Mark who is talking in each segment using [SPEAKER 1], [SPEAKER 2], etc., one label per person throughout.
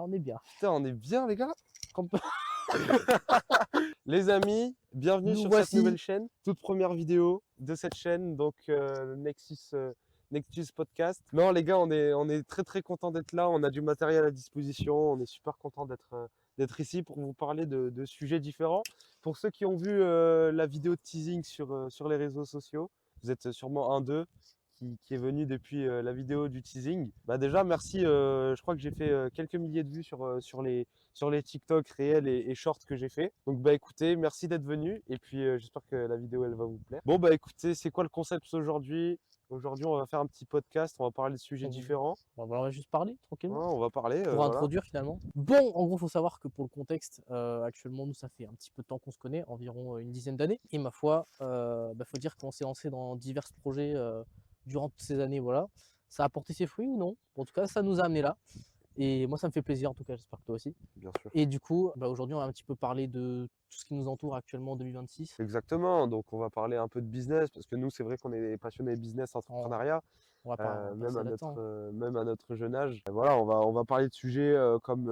[SPEAKER 1] on est bien.
[SPEAKER 2] Putain, on est bien, les gars.
[SPEAKER 1] Comme-
[SPEAKER 2] Les amis, bienvenue
[SPEAKER 1] Nous
[SPEAKER 2] sur
[SPEAKER 1] voici.
[SPEAKER 2] cette nouvelle chaîne. Toute première vidéo de cette chaîne, donc Nexus Podcast. Non, les gars, on est très très content d'être là. On a du matériel à disposition. On est super content d'être ici pour vous parler de sujets différents. Pour ceux qui ont vu la vidéo de teasing sur les réseaux sociaux, vous êtes sûrement un d'eux qui est venu depuis la vidéo du teasing. Bah déjà, merci. Je crois que j'ai fait quelques milliers de vues sur les TikTok réels et shorts que j'ai fait. Donc bah écoutez, merci d'être venu et puis j'espère que la vidéo elle va vous plaire. Bon bah écoutez, c'est quoi le concept aujourd'hui? Aujourd'hui, on va faire un petit podcast, on va parler de sujets différents.
[SPEAKER 1] On va juste parler tranquillement.
[SPEAKER 2] Ouais, on va parler
[SPEAKER 1] Pour
[SPEAKER 2] voilà.
[SPEAKER 1] introduire finalement. Bon, en gros, faut savoir que pour le contexte, actuellement, nous, ça fait un petit peu de temps qu'on se connaît, environ une dizaine d'années. Et ma foi, faut dire qu'on s'est lancé dans divers projets durant toutes ces années, voilà. Ça a porté ses fruits ou non? En tout cas, ça nous a amené là. Et moi, ça me fait plaisir, en tout cas, j'espère que toi aussi.
[SPEAKER 2] Bien sûr.
[SPEAKER 1] Et du coup, aujourd'hui, on va un petit peu parler de tout ce qui nous entoure actuellement en 2026.
[SPEAKER 2] Exactement, donc on va parler un peu de business, parce que nous, c'est vrai qu'on est passionnés business, entrepreneuriat.
[SPEAKER 1] On va pas
[SPEAKER 2] Même
[SPEAKER 1] passer
[SPEAKER 2] à
[SPEAKER 1] là-dedans.
[SPEAKER 2] même à notre jeune âge. Voilà, on va parler de sujets comme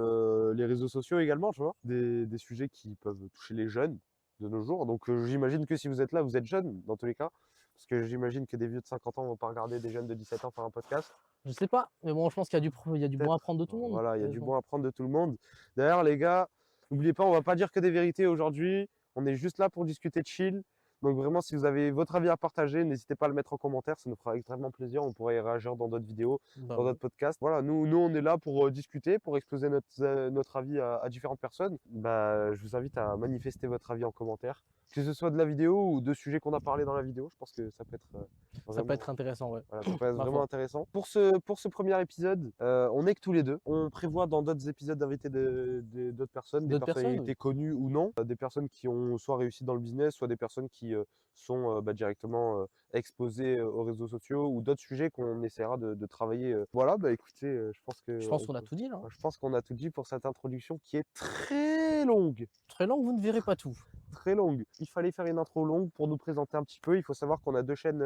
[SPEAKER 2] les réseaux sociaux également, tu vois, des sujets qui peuvent toucher les jeunes de nos jours. Donc j'imagine que si vous êtes là, vous êtes jeune dans tous les cas, parce que j'imagine que des vieux de 50 ans vont pas regarder des jeunes de 17 ans faire un podcast.
[SPEAKER 1] Je sais pas, mais bon, je pense qu'il y a du bon à prendre de tout le monde.
[SPEAKER 2] Voilà, il y a du bon à prendre de tout le monde. D'ailleurs, les gars, n'oubliez pas, on va pas dire que des vérités aujourd'hui. On est juste là pour discuter de chill. Donc vraiment, si vous avez votre avis à partager, n'hésitez pas à le mettre en commentaire, ça nous fera extrêmement plaisir. On pourra y réagir dans d'autres vidéos, dans d'autres podcasts. Voilà, nous, on est là pour discuter, pour exposer notre avis à différentes personnes. Bah, je vous invite à manifester votre avis en commentaire, que ce soit de la vidéo ou de sujets qu'on a parlé dans la vidéo. Je pense que ça peut être
[SPEAKER 1] ça peut être intéressant, ouais.
[SPEAKER 2] voilà, ça peut être vraiment intéressant. Pour ce premier épisode, on est que tous les deux. On prévoit dans d'autres épisodes d'inviter d'autres personnes, des personnalités connues ou non, des personnes qui ont soit réussi dans le business, soit des personnes qui sont directement exposées aux réseaux sociaux ou d'autres sujets qu'on essaiera de travailler. Voilà, bah écoutez,
[SPEAKER 1] je pense qu'on a tout dit là.
[SPEAKER 2] Je pense qu'on a tout dit pour cette introduction qui est très longue.
[SPEAKER 1] Très longue, vous ne verrez pas tout.
[SPEAKER 2] Très longue. Il fallait faire une intro longue pour nous présenter un petit peu. Il faut savoir qu'on a deux chaînes.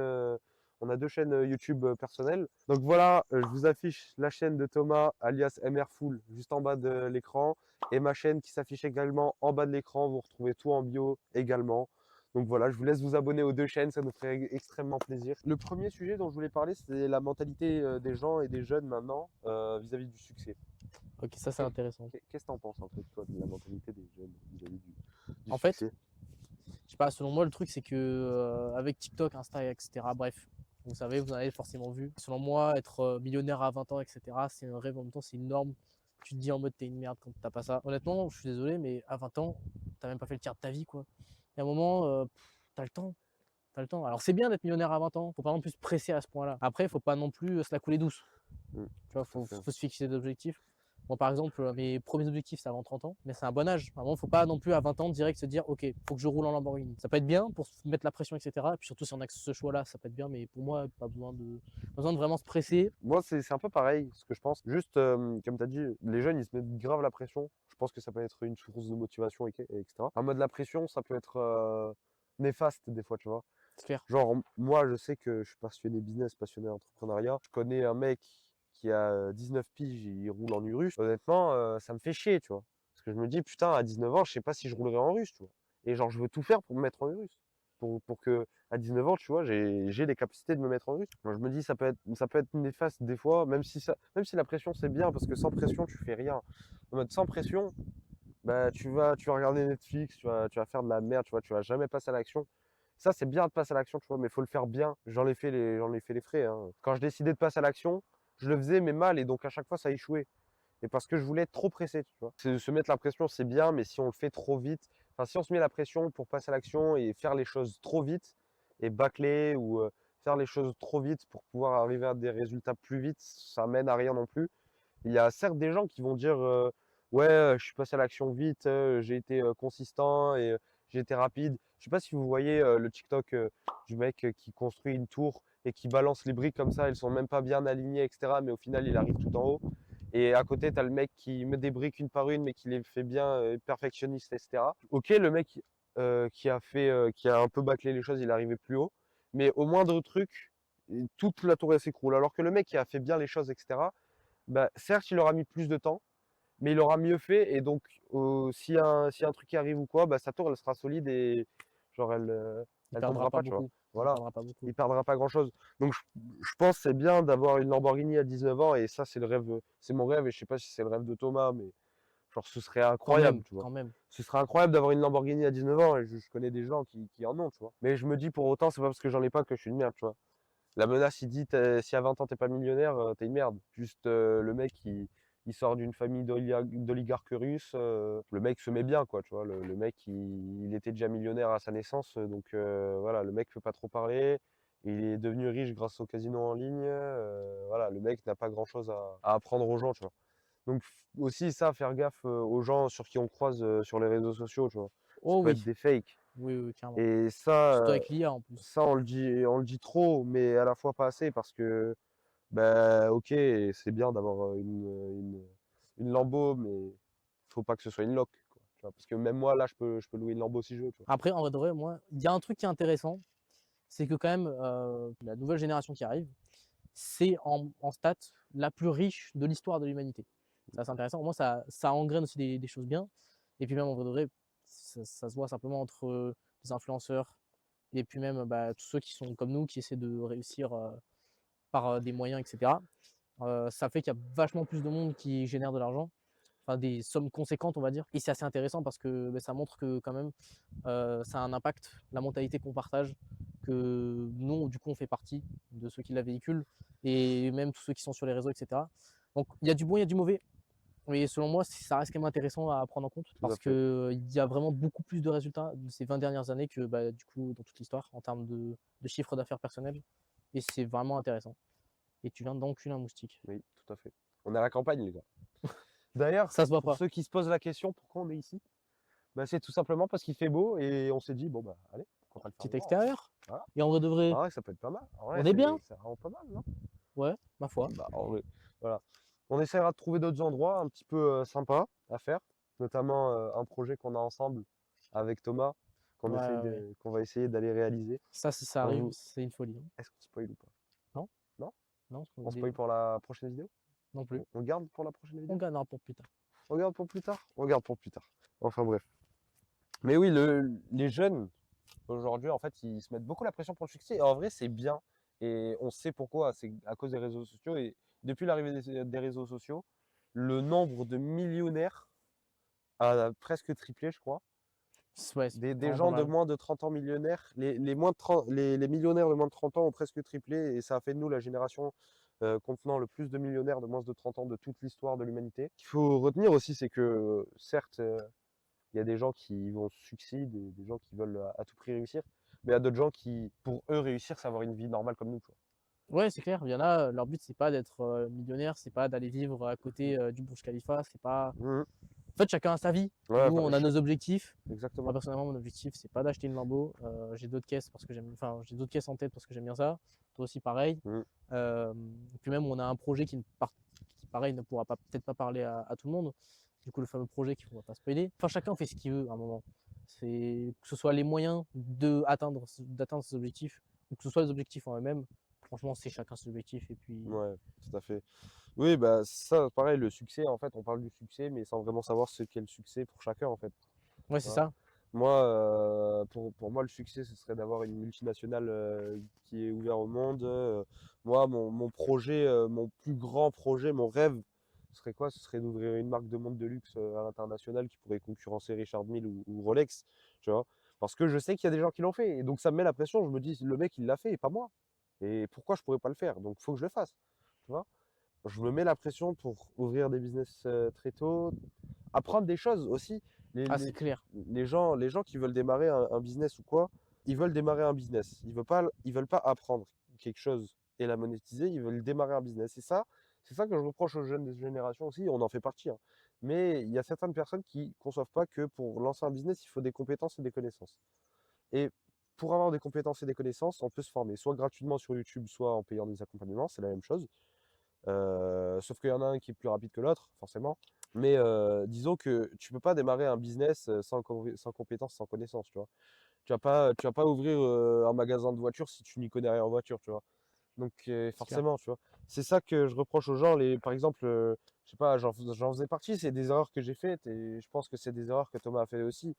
[SPEAKER 2] On a deux chaînes YouTube personnelles. Donc voilà, je vous affiche la chaîne de Thomas, alias MRFull, juste en bas de l'écran. Et ma chaîne qui s'affiche également en bas de l'écran. Vous retrouvez tout en bio également. Donc voilà, je vous laisse vous abonner aux deux chaînes, ça nous ferait extrêmement plaisir. Le premier sujet dont je voulais parler, c'est la mentalité des gens et des jeunes maintenant vis-à-vis du succès.
[SPEAKER 1] Ok, ça c'est intéressant.
[SPEAKER 2] Qu'est-ce que t'en penses un peu, toi, de la mentalité des jeunes vis-à-vis du
[SPEAKER 1] en
[SPEAKER 2] succès?
[SPEAKER 1] fait, je sais pas, selon moi, le truc c'est que avec TikTok, Insta, etc., bref, vous savez, vous en avez forcément vu. Selon moi, être millionnaire à 20 ans, etc., c'est un rêve, en même temps, c'est une norme. Tu te dis en mode t'es une merde quand t'as pas ça. Honnêtement, je suis désolé, mais à 20 ans, t'as même pas fait le tiers de ta vie, quoi. Il y a un moment, t'as le temps. T'as le temps. Alors c'est bien d'être millionnaire à 20 ans, faut pas non plus se presser à ce point-là. Après, faut pas non plus se la couler douce. Tu vois, faut se fixer des objectifs. Moi, par exemple, mes premiers objectifs, c'est avant 30 ans, mais c'est un bon âge. Vraiment, faut pas non plus à 20 ans direct se dire, ok, faut que je roule en Lamborghini. Ça peut être bien pour se mettre la pression, etc. Et puis surtout, si on a ce choix-là, ça peut être bien, mais pour moi, pas besoin de vraiment se presser.
[SPEAKER 2] Moi, c'est un peu pareil, ce que je pense. Juste, comme tu as dit, les jeunes, ils se mettent grave la pression. Je pense que ça peut être une source de motivation, etc. En mode la pression, ça peut être néfaste des fois, tu vois.
[SPEAKER 1] C'est clair.
[SPEAKER 2] Genre, moi, je sais que je suis passionné business, passionné entrepreneuriat. Je connais un mec qui a 19 piges, il roule en Urus. Honnêtement, ça me fait chier, tu vois. Parce que je me dis, putain, à 19 ans, je sais pas si je roulerai en russe, tu vois. Et genre, je veux tout faire pour me mettre en Urus. Pour que, à 19 ans, tu vois, j'ai les capacités de me mettre en russe. Moi, je me dis, ça peut être néfaste des fois, même si la pression, c'est bien, parce que sans pression, tu fais rien. En mode, sans pression, bah, tu vas regarder Netflix, tu vas faire de la merde, tu vois, tu vas jamais passer à l'action. Ça, c'est bien de passer à l'action, tu vois, mais il faut le faire bien. J'en ai fait les frais, hein. Quand je décidais de passer à l'action, je le faisais, mais mal, et donc à chaque fois, ça échouait. Et parce que je voulais être trop pressé, tu vois. Se mettre la pression, c'est bien, mais si on le fait trop vite, enfin, si on se met la pression pour passer à l'action et faire les choses trop vite, et bâcler ou faire les choses trop vite pour pouvoir arriver à des résultats plus vite, ça mène à rien non plus. Il y a certes des gens qui vont dire ouais, je suis passé à l'action vite, j'ai été consistant et j'ai été rapide. Je sais pas si vous voyez le TikTok du mec qui construit une tour et qui balance les briques comme ça, elles sont même pas bien alignées, etc. Mais au final, il arrive tout en haut. Et à côté, tu as le mec qui met des briques une par une, mais qui les fait bien, perfectionniste, etc. Ok, le mec qui a un peu bâclé les choses, il est arrivé plus haut. Mais au moindre truc, toute la tour elle s'écroule. Alors que le mec qui a fait bien les choses, etc. Bah, certes, il aura mis plus de temps, mais il aura mieux fait. Et donc, si un truc qui arrive ou quoi, bah, sa tour, elle sera solide et genre,
[SPEAKER 1] Il
[SPEAKER 2] elle
[SPEAKER 1] perdra
[SPEAKER 2] tombera
[SPEAKER 1] pas
[SPEAKER 2] pas, tu vois.
[SPEAKER 1] beaucoup. Il
[SPEAKER 2] Voilà,
[SPEAKER 1] perdra pas beaucoup.
[SPEAKER 2] il perdra pas grand-chose. Donc, je pense que c'est bien d'avoir une Lamborghini à 19 ans, et ça, c'est le rêve, c'est mon rêve, et je sais pas si c'est le rêve de Thomas, mais genre, ce serait
[SPEAKER 1] Quand
[SPEAKER 2] incroyable,
[SPEAKER 1] même,
[SPEAKER 2] tu vois.
[SPEAKER 1] quand même.
[SPEAKER 2] Ce serait incroyable d'avoir une Lamborghini à 19 ans, et je connais des gens qui en ont, tu vois. Mais je me dis, pour autant, c'est pas parce que j'en ai pas que je suis une merde, tu vois. La menace, il dit, si à 20 ans t'es pas millionnaire, t'es une merde. Juste, le mec, il sort d'une famille d'oligarques russes. Le mec se met bien, quoi, tu vois. Le mec, il était déjà millionnaire à sa naissance, donc voilà, le mec peut pas trop parler. Il est devenu riche grâce au casino en ligne. Voilà, le mec n'a pas grand-chose à apprendre aux gens, tu vois. Donc aussi ça, faire gaffe aux gens sur qui on croise sur les réseaux sociaux, tu vois. Ça
[SPEAKER 1] Oh
[SPEAKER 2] peut être
[SPEAKER 1] oui,
[SPEAKER 2] des fakes.
[SPEAKER 1] oui, oui, clairement.
[SPEAKER 2] Et ça,
[SPEAKER 1] Surtout avec l'IA en plus.
[SPEAKER 2] ça on le dit trop, mais à la fois pas assez, parce que bah ok, c'est bien d'avoir une Lambo, mais faut pas que ce soit une loc, quoi, tu vois. Parce que même moi là, je peux louer une Lambo si je veux, tu vois.
[SPEAKER 1] Après, en vrai de vrai, moi, il y a un truc qui est intéressant, c'est que quand même, la nouvelle génération qui arrive, c'est en stats la plus riche de l'histoire de l'humanité. Ça, c'est intéressant. Au moins, ça engraine aussi des choses bien. Et puis même, en vrai de vrai, ça se voit simplement entre les influenceurs et puis même bah, tous ceux qui sont comme nous, qui essaient de réussir par des moyens, etc. Ça fait qu'il y a vachement plus de monde qui génère de l'argent, enfin des sommes conséquentes, on va dire. Et c'est assez intéressant parce que bah, ça montre que quand même, ça a un impact, la mentalité qu'on partage, que nous, du coup, on fait partie de ceux qui la véhiculent, et même tous ceux qui sont sur les réseaux, etc. Donc il y a du bon, il y a du mauvais. Mais selon moi, ça reste quand même intéressant à prendre en compte
[SPEAKER 2] Tout à
[SPEAKER 1] parce
[SPEAKER 2] fait.
[SPEAKER 1] qu'il y a vraiment beaucoup plus de résultats de ces 20 dernières années que bah, du coup dans toute l'histoire en termes de chiffre d'affaires personnel. Et c'est vraiment intéressant. Et tu viens d'enculer un moustique.
[SPEAKER 2] Oui, tout à fait. On est à la campagne, les gars. D'ailleurs,
[SPEAKER 1] Ça se voit
[SPEAKER 2] pour
[SPEAKER 1] pas.
[SPEAKER 2] ceux qui se posent la question, pourquoi on est ici? Bah, c'est tout simplement parce qu'il fait beau, et on s'est dit, bon bah allez, pourquoi pas le faire
[SPEAKER 1] Petit
[SPEAKER 2] dehors, hein.
[SPEAKER 1] extérieur.
[SPEAKER 2] Voilà.
[SPEAKER 1] Et en vrai de vrai,
[SPEAKER 2] En vrai, ça peut être pas mal. En vrai,
[SPEAKER 1] on est bien.
[SPEAKER 2] c'est vraiment pas mal, non?
[SPEAKER 1] Ouais, ma foi.
[SPEAKER 2] Bah, en vrai, voilà. On essaiera de trouver d'autres endroits un petit peu sympas à faire, notamment un projet qu'on a ensemble avec Thomas,
[SPEAKER 1] Ouais, ouais, ouais.
[SPEAKER 2] qu'on va essayer d'aller réaliser.
[SPEAKER 1] Ça, si ça
[SPEAKER 2] On
[SPEAKER 1] arrive,
[SPEAKER 2] vous...
[SPEAKER 1] c'est une folie, hein.
[SPEAKER 2] Est-ce qu'on spoil ou pas?
[SPEAKER 1] Non?
[SPEAKER 2] Non?
[SPEAKER 1] Non,
[SPEAKER 2] On spoil pour la prochaine vidéo?
[SPEAKER 1] non plus.
[SPEAKER 2] On garde pour la prochaine
[SPEAKER 1] On
[SPEAKER 2] vidéo?
[SPEAKER 1] gagnera pour plus tard.
[SPEAKER 2] On garde pour plus tard? On garde pour plus tard. Enfin bref. Mais oui, les jeunes, aujourd'hui, en fait, ils se mettent beaucoup la pression pour le succès. Et en vrai, c'est bien. Et on sait pourquoi. C'est à cause des réseaux sociaux. Et depuis l'arrivée des réseaux sociaux, le nombre de millionnaires a presque triplé, je crois.
[SPEAKER 1] Ouais, c'est
[SPEAKER 2] Des
[SPEAKER 1] vraiment pas
[SPEAKER 2] gens de
[SPEAKER 1] mal.
[SPEAKER 2] moins de 30 ans millionnaires, les moins de 30 les millionnaires de moins de 30 ans ont presque triplé. Et ça a fait de nous la génération contenant le plus de millionnaires de moins de 30 ans de toute l'histoire de l'humanité. Ce qu'il faut retenir aussi, c'est que certes, il y a des gens qui vont succéder, des gens qui veulent à tout prix réussir, mais il y a d'autres gens qui, pour eux, réussir, c'est avoir une vie normale comme nous, tu
[SPEAKER 1] Ouais, c'est clair. Il y en a, leur but, c'est pas d'être millionnaire, c'est pas d'aller vivre à côté du Burj Khalifa, c'est pas.
[SPEAKER 2] vois. Mhm.
[SPEAKER 1] En fait, chacun a sa vie.
[SPEAKER 2] Ouais,
[SPEAKER 1] Nous, on a nos objectifs. Moi,
[SPEAKER 2] exactement.
[SPEAKER 1] personnellement, mon objectif, c'est pas d'acheter une Lambo. J'ai d'autres caisses parce que j'aime, enfin, j'ai d'autres caisses en tête parce que j'aime bien ça. Toi aussi, pareil.
[SPEAKER 2] Mhm.
[SPEAKER 1] Et puis même, on a un projet qui pareil, ne pourra pas peut-être pas parler à tout le monde. Du coup, le fameux projet qu'on va pas spoiler. Enfin, chacun fait ce qu'il veut à un moment. C'est que ce soit les moyens d'atteindre ses objectifs ou que ce soit les objectifs en eux-mêmes. Franchement, c'est chacun ses objectifs. Et puis,
[SPEAKER 2] Ouais, tout à fait. Oui, bah ça, pareil, le succès, en fait, on parle du succès, mais sans vraiment savoir ce qu'est le succès pour chacun, en fait.
[SPEAKER 1] ouais,
[SPEAKER 2] Tu
[SPEAKER 1] c'est
[SPEAKER 2] vois.
[SPEAKER 1] ça.
[SPEAKER 2] Moi, pour moi, le succès, ce serait d'avoir une multinationale qui est ouverte au monde. Moi, mon projet, mon plus grand projet, mon rêve, ce serait quoi? Ce serait d'ouvrir une marque de montre de luxe à l'international qui pourrait concurrencer Richard Mille ou Rolex, tu vois. Parce que je sais qu'il y a des gens qui l'ont fait. Et donc, ça me met la pression. Je me dis, le mec, il l'a fait et pas moi. Et pourquoi je pourrais pas le faire? Donc, il faut que je le fasse, tu vois. Je me mets la pression pour ouvrir des business très tôt, apprendre des choses aussi. Les,
[SPEAKER 1] Ah, c'est
[SPEAKER 2] les,
[SPEAKER 1] clair.
[SPEAKER 2] les gens qui veulent démarrer un business ou quoi, ils veulent démarrer un business. Ils veulent pas apprendre quelque chose et la monétiser, ils veulent démarrer un business. Et ça, c'est ça que je reproche aux jeunes des générations aussi, on en fait partie, hein. Mais il y a certaines personnes qui conçoivent pas que pour lancer un business, il faut des compétences et des connaissances. Et pour avoir des compétences et des connaissances, on peut se former, soit gratuitement sur YouTube, soit en payant des accompagnements, c'est la même chose. Sauf qu'il y en a un qui est plus rapide que l'autre, forcément. Mais disons que tu peux pas démarrer un business sans compétences, sans connaissances, tu vois. Tu vas pas ouvrir un magasin de voitures si tu n'y connais rien en voiture, tu vois. Donc
[SPEAKER 1] C'est clair.
[SPEAKER 2] forcément, tu vois. C'est ça que je reproche aux gens. Par exemple, je sais pas, j'en faisais partie, c'est des erreurs que j'ai faites et je pense que c'est des erreurs que Thomas a fait aussi.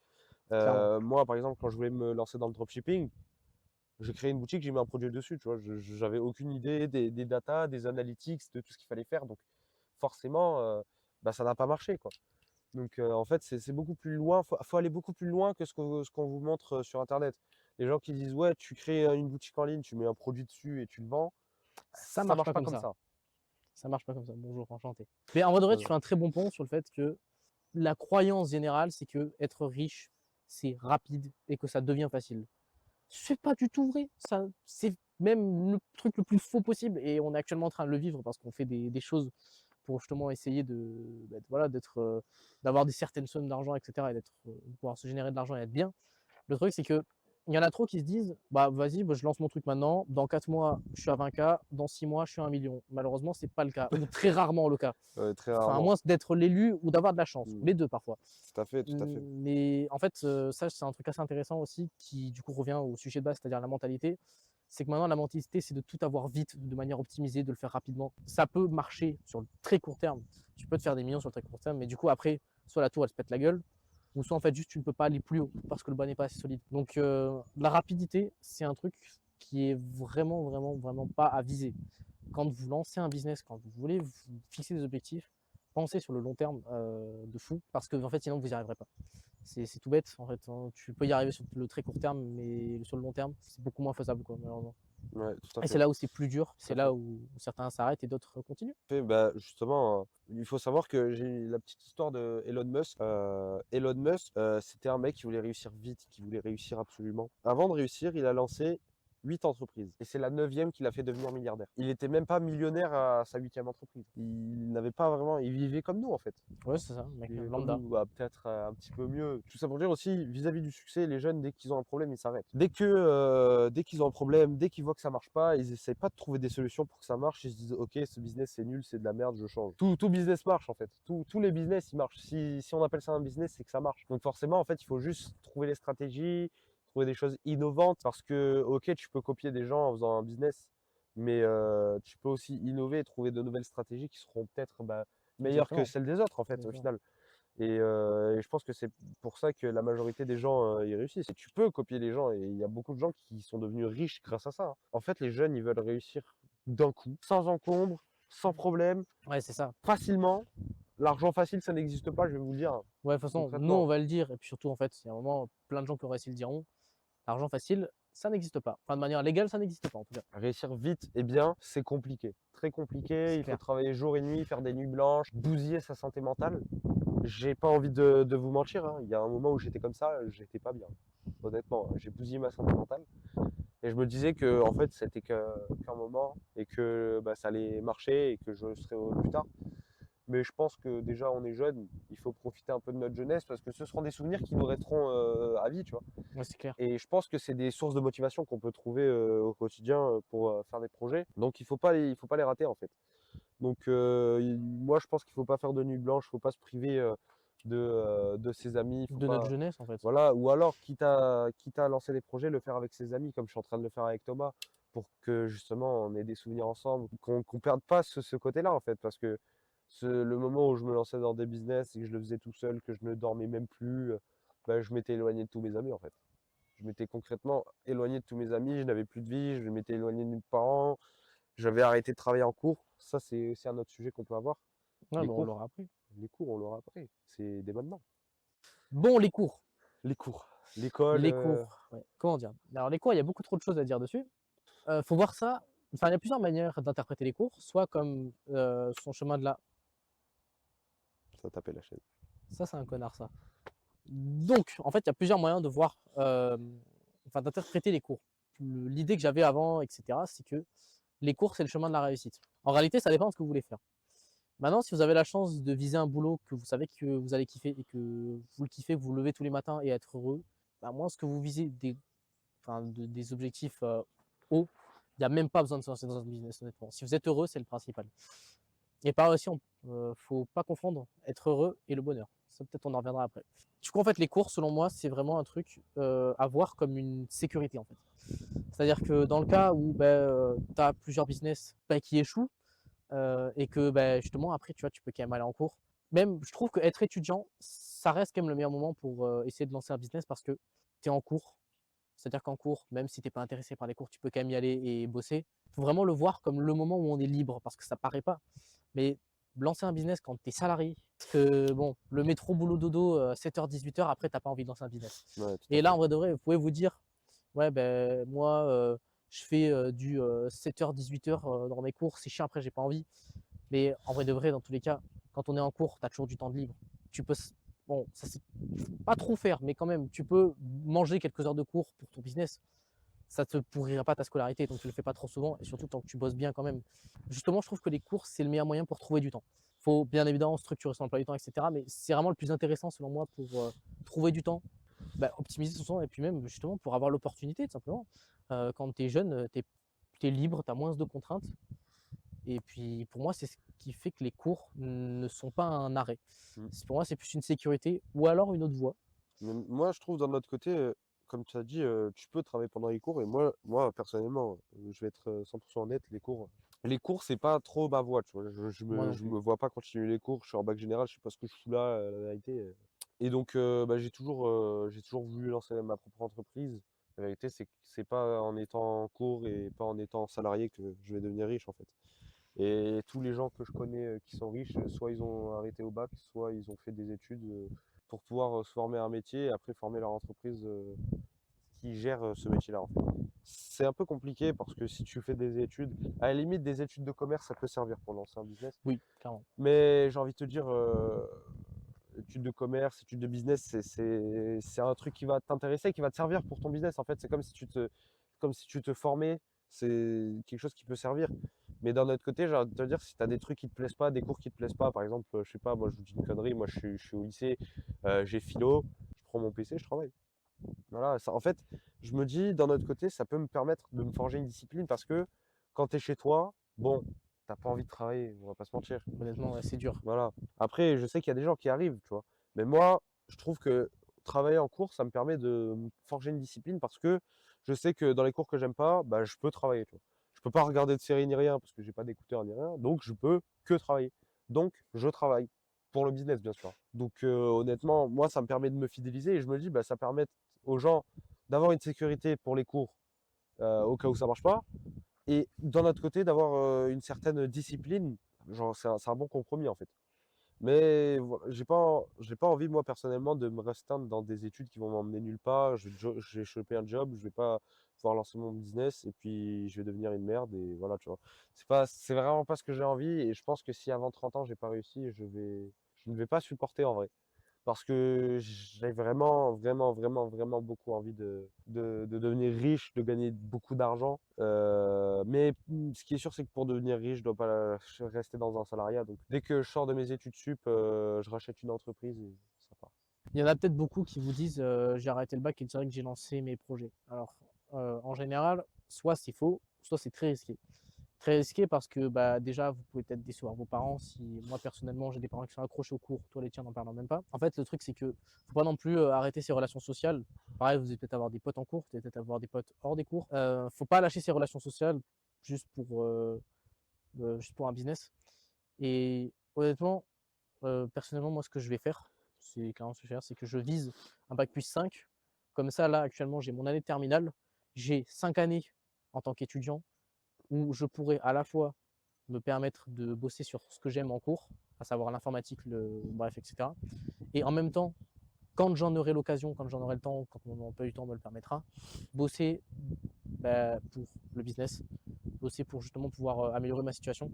[SPEAKER 1] clairement.
[SPEAKER 2] Moi, par exemple, quand je voulais me lancer dans le dropshipping, j'ai créé une boutique, j'ai mis un produit dessus, tu vois. J'avais aucune idée des datas, des analytics, de tout ce qu'il fallait faire. Donc, forcément, bah, ça n'a pas marché, quoi. Donc, en fait, c'est beaucoup plus loin. Faut aller beaucoup plus loin que ce qu'on vous montre sur Internet. Les gens qui disent, ouais, tu crées une boutique en ligne, tu mets un produit dessus et tu le vends,
[SPEAKER 1] Ça
[SPEAKER 2] ça
[SPEAKER 1] marche
[SPEAKER 2] marche
[SPEAKER 1] pas
[SPEAKER 2] pas
[SPEAKER 1] comme
[SPEAKER 2] comme
[SPEAKER 1] ça.
[SPEAKER 2] ça.
[SPEAKER 1] Ça marche pas comme ça. Bonjour, enchanté. Mais en vrai de vrai, tu
[SPEAKER 2] Euh,
[SPEAKER 1] fais un très bon point sur le fait que la croyance générale, c'est que être riche, c'est rapide et que ça devient facile. C'est pas du tout vrai. Ça, c'est même le truc le plus faux possible. Et on est actuellement en train de le vivre parce qu'on fait des choses pour justement essayer voilà, d'avoir des certaines sommes d'argent, etc. Et de pouvoir se générer de l'argent et être bien. Le truc, c'est que il y en a trop qui se disent, bah vas-y, bah, je lance mon truc maintenant. Dans 4 mois, je suis à 20K. Dans 6 mois, je suis à 1 million. Malheureusement, c'est pas le cas, ou très rarement le cas.
[SPEAKER 2] très
[SPEAKER 1] Enfin, à
[SPEAKER 2] rarement.
[SPEAKER 1] moins d'être l'élu ou d'avoir de la chance.
[SPEAKER 2] Mm.
[SPEAKER 1] Les deux parfois.
[SPEAKER 2] Tout à fait, tout à fait.
[SPEAKER 1] Mais en fait, ça, c'est un truc assez intéressant aussi qui, du coup, revient au sujet de base, c'est-à-dire la mentalité. C'est que maintenant, la mentalité, c'est de tout avoir vite, de manière optimisée, de le faire rapidement. Ça peut marcher sur le très court terme. Tu peux te faire des millions sur le très court terme, mais du coup, après, soit la tour, elle se pète la gueule, ou soit en fait, juste, tu ne peux pas aller plus haut parce que le bas n'est pas assez solide. Donc, la rapidité, c'est un truc qui est vraiment, vraiment, vraiment pas à viser. Quand vous lancez un business, quand vous voulez vous fixer des objectifs, pensez sur le long terme de fou, parce que en fait, sinon, vous n'y arriverez pas. C'est tout bête, en fait, hein. Tu peux y arriver sur le très court terme, mais sur le long terme, c'est beaucoup moins faisable, quoi, malheureusement.
[SPEAKER 2] Ouais, tout à
[SPEAKER 1] Et c'est
[SPEAKER 2] fait.
[SPEAKER 1] là où c'est plus dur,
[SPEAKER 2] Tout
[SPEAKER 1] c'est
[SPEAKER 2] à fait.
[SPEAKER 1] là où certains s'arrêtent et d'autres continuent.
[SPEAKER 2] Bah, justement, il faut savoir que j'ai la petite histoire de Elon Musk. Elon Musk, c'était un mec qui voulait réussir vite, qui voulait réussir absolument. Avant de réussir, il a lancé 8 entreprises. Et c'est la neuvième qui l'a fait devenir milliardaire. Il n'était même pas millionnaire à sa huitième entreprise. Il n'avait pas vraiment, il vivait comme nous en fait.
[SPEAKER 1] Ouais, c'est ça, mec,
[SPEAKER 2] Il vivait comme
[SPEAKER 1] lambda.
[SPEAKER 2] nous, bah, peut-être un petit peu mieux. Tout ça pour dire aussi, vis-à-vis du succès, les jeunes, dès qu'ils ont un problème, ils s'arrêtent. Dès qu'ils ont un problème, dès qu'ils voient que ça marche pas, ils essayent pas de trouver des solutions pour que ça marche. Ils se disent, ok, ce business c'est nul, c'est de la merde, je change. Tout business marche en fait. Tous les business, ils marchent. Si on appelle ça un business, c'est que ça marche. Donc forcément, en fait, il faut juste trouver les stratégies, trouver des choses innovantes parce que, ok, tu peux copier des gens en faisant un business, mais tu peux aussi innover et trouver de nouvelles stratégies qui seront peut-être meilleures que
[SPEAKER 1] Exactement.
[SPEAKER 2] celles des autres en fait, au
[SPEAKER 1] Exactement.
[SPEAKER 2] final. Et je pense que c'est pour ça que la majorité des gens y réussissent. Et tu peux copier les gens, et il y a beaucoup de gens qui sont devenus riches grâce à ça, hein. En fait, les jeunes, ils veulent réussir d'un coup, sans encombre, sans problème,
[SPEAKER 1] Ouais, c'est ça.
[SPEAKER 2] facilement. L'argent facile, ça n'existe pas, je vais vous le dire, hein,
[SPEAKER 1] Ouais, de toute façon, nous, on
[SPEAKER 2] concrètement.
[SPEAKER 1] va le dire, et puis surtout, en fait, il y a un moment, plein de gens qui auraient essayé le diront, l'argent facile, ça n'existe pas. Enfin, de manière légale, ça n'existe pas, en tout cas.
[SPEAKER 2] Réussir vite et bien, c'est compliqué. Très compliqué,
[SPEAKER 1] C'est
[SPEAKER 2] il faut
[SPEAKER 1] clair.
[SPEAKER 2] travailler jour et nuit, faire des nuits blanches, bousiller sa santé mentale. J'ai pas envie de vous mentir, hein. Il y a un moment où j'étais comme ça, j'étais pas bien. Honnêtement, j'ai bousillé ma santé mentale. Et je me disais que en fait c'était qu'un moment et que bah, ça allait marcher et que je serais heureux plus tard. Mais je pense que déjà on est jeune, il faut profiter un peu de notre jeunesse parce que ce seront des souvenirs qui nous resteront à vie, tu vois.
[SPEAKER 1] Ouais, c'est clair.
[SPEAKER 2] Et je pense que c'est des sources de motivation qu'on peut trouver au quotidien pour faire des projets. Donc il faut pas les rater en fait. Donc moi je pense qu'il faut pas faire de nuit blanche, il faut pas se priver de ses amis, faut
[SPEAKER 1] De notre
[SPEAKER 2] pas
[SPEAKER 1] jeunesse, en fait.
[SPEAKER 2] voilà, ou alors quitte à lancer des projets, le faire avec ses amis comme je suis en train de le faire avec Thomas pour que justement on ait des souvenirs ensemble, qu'on perde pas ce côté-là en fait parce que le moment où je me lançais dans des business et que je le faisais tout seul, que je ne dormais même plus, bah, je m'étais éloigné de tous mes amis en fait. Je m'étais concrètement éloigné de tous mes amis, je n'avais plus de vie, je m'étais éloigné de mes parents, j'avais arrêté de travailler en cours. Ça, c'est aussi un autre sujet qu'on peut avoir.
[SPEAKER 1] Ouais,
[SPEAKER 2] Les
[SPEAKER 1] bon, on
[SPEAKER 2] cours,
[SPEAKER 1] l'aura appris.
[SPEAKER 2] les cours, on l'aura après. C'est dès maintenant.
[SPEAKER 1] Bon, les cours.
[SPEAKER 2] Les cours, l'école,
[SPEAKER 1] Les cours. Ouais. Comment dire? Alors, les cours, il y a beaucoup trop de choses à dire dessus. Faut voir ça. Enfin, il y a plusieurs manières d'interpréter les cours. Soit comme son chemin de la.
[SPEAKER 2] ça tapait la chaîne.
[SPEAKER 1] Ça, c'est un connard, ça. Donc, en fait, il y a plusieurs moyens de voir, enfin, d'interpréter les cours. L'idée que j'avais avant, etc., c'est que les cours, c'est le chemin de la réussite. En réalité, ça dépend de ce que vous voulez faire. Maintenant, si vous avez la chance de viser un boulot que vous savez que vous allez kiffer et que vous le kiffez, vous vous levez tous les matins et être heureux, bah, moi, ce que vous visez des objectifs hauts, il n'y a même pas besoin de se lancer dans un business, honnêtement. Si vous êtes heureux, c'est le principal. Et par aussi, faut pas confondre être heureux et le bonheur. Ça, peut-être, on en reviendra après. Du coup, en fait, les cours, selon moi, c'est vraiment un truc à voir comme une sécurité, en fait. C'est-à-dire que dans le cas où tu as plusieurs business qui échouent, et que bah, justement après tu vois, tu peux quand même aller en cours. Même je trouve qu'être étudiant, ça reste quand même le meilleur moment pour essayer de lancer un business parce que tu es en cours. C'est-à-dire qu'en cours, même si tu n'es pas intéressé par les cours, tu peux quand même y aller et bosser. Il faut vraiment le voir comme le moment où on est libre parce que ça paraît pas. Mais lancer un business quand tu es salarié, parce que bon, le métro boulot dodo, 7h 18h, après tu pas envie de lancer un business.
[SPEAKER 2] Ouais, tout à
[SPEAKER 1] Et là
[SPEAKER 2] fait.
[SPEAKER 1] en vrai de vrai, vous pouvez vous dire ouais ben moi je fais du 7h 18h dans mes cours, c'est chiant après j'ai pas envie. Mais en vrai de vrai, dans tous les cas, quand on est en cours, tu as toujours du temps de libre. Tu peux, bon, ça c'est pas trop faire, mais quand même, tu peux manger quelques heures de cours pour ton business. Ça te pourrira pas ta scolarité, donc tu le fais pas trop souvent, et surtout tant que tu bosses bien quand même. Justement, je trouve que les cours, c'est le meilleur moyen pour trouver du temps. Il faut bien évidemment structurer son emploi du temps, etc. Mais c'est vraiment le plus intéressant selon moi pour trouver du temps, bah, optimiser son temps, et puis même justement pour avoir l'opportunité, tout simplement. Quand tu es jeune, tu es libre, tu as moins de contraintes. Et puis pour moi, c'est ce qui fait que les cours ne sont pas un arrêt.
[SPEAKER 2] Mm.
[SPEAKER 1] Pour moi, c'est plus une sécurité ou alors une autre voie.
[SPEAKER 2] Mais moi, je trouve d'un autre côté, comme tu as dit, tu peux travailler pendant les cours. Et moi personnellement, je vais être 100% honnête, les cours, c'est pas trop ma voie, tu vois. Je
[SPEAKER 1] Moi
[SPEAKER 2] me,
[SPEAKER 1] non
[SPEAKER 2] je
[SPEAKER 1] plus.
[SPEAKER 2] me vois pas continuer les cours. Je suis en bac général, je sais pas ce que je fous là, la vérité. Et donc, bah, j'ai toujours voulu lancer ma propre entreprise. La vérité, c'est que c'est pas en étant en cours et pas en étant salarié que je vais devenir riche, en fait. Et tous les gens que je connais qui sont riches, soit ils ont arrêté au bac, soit ils ont fait des études pour pouvoir se former à un métier et après former leur entreprise qui gère ce métier-là, en fait. C'est un peu compliqué parce que si tu fais des études, à la limite des études de commerce, ça peut servir pour lancer un business.
[SPEAKER 1] Oui, clairement.
[SPEAKER 2] Mais j'ai envie de te dire, études de commerce, études de business, c'est un truc qui va t'intéresser, qui va te servir pour ton business. En fait, c'est comme si tu te formais, c'est quelque chose qui peut servir. Mais d'un autre côté, j'ai envie de te dire, si tu as des trucs qui te plaisent pas, des cours qui te plaisent pas, par exemple, je sais pas, moi je vous dis une connerie, moi je suis au lycée, j'ai philo, je prends mon PC, je travaille. Voilà, ça, en fait, je me dis, d'un autre côté, ça peut me permettre de me forger une discipline parce que quand tu es chez toi, bon, t'as pas envie de travailler, on va pas se mentir.
[SPEAKER 1] Honnêtement, ouais, c'est dur.
[SPEAKER 2] Voilà. Après, je sais qu'il y a des gens qui arrivent, tu vois. Mais moi, je trouve que travailler en cours, ça me permet de me forger une discipline parce que je sais que dans les cours que j'aime pas, bah, je peux travailler, tu vois. Je peux pas regarder de série ni rien parce que j'ai pas d'écouteurs ni rien, donc je peux que travailler. Donc, je travaille pour le business, bien sûr. Donc, honnêtement, moi, ça me permet de me fidéliser et je me dis, bah, ça permet aux gens d'avoir une sécurité pour les cours au cas où ça marche pas et d'un autre côté, d'avoir une certaine discipline. Genre, c'est un bon compromis en fait. Mais voilà, j'ai pas envie, moi, personnellement, de me restreindre dans des études qui vont m'emmener nulle part. Je vais choper un job, je vais pas pouvoir lancer mon business et puis je vais devenir une merde et voilà, tu vois. C'est vraiment pas ce que j'ai envie et je pense que si avant 30 ans j'ai pas réussi, je ne vais pas supporter en vrai. Parce que j'ai vraiment, vraiment, vraiment, vraiment beaucoup envie de devenir riche, de gagner beaucoup d'argent. Mais ce qui est sûr, c'est que pour devenir riche, je dois pas rester dans un salariat. Donc, dès que je sors de mes études sup, je rachète une entreprise et ça part.
[SPEAKER 1] Il y en a peut-être beaucoup qui vous disent j'ai arrêté le bac et direct j'ai lancé mes projets. Alors, en général, soit c'est faux, soit c'est très risqué. Très risqué parce que bah, déjà, vous pouvez peut-être décevoir vos parents. Si moi, personnellement, j'ai des parents qui sont accrochés au cours, toi, les tiens, n'en parlons même pas. En fait, le truc, c'est que faut pas non plus arrêter ses relations sociales. Pareil, vous allez peut-être avoir des potes en cours, vous allez peut-être avoir des potes hors des cours. Faut pas lâcher ses relations sociales juste pour un business. Et honnêtement, personnellement, moi, ce que je vais faire, c'est clairement ce que je vais faire, c'est que je vise un bac plus 5. Comme ça, là, actuellement, j'ai mon année de terminale. J'ai 5 années en tant qu'étudiant où je pourrais à la fois me permettre de bosser sur ce que j'aime en cours, à savoir l'informatique, bref, etc. Et en même temps, quand j'en aurai l'occasion, quand j'en aurai le temps, quand mon emploi du temps me le permettra, bosser bah, pour le business, bosser pour justement pouvoir améliorer ma situation.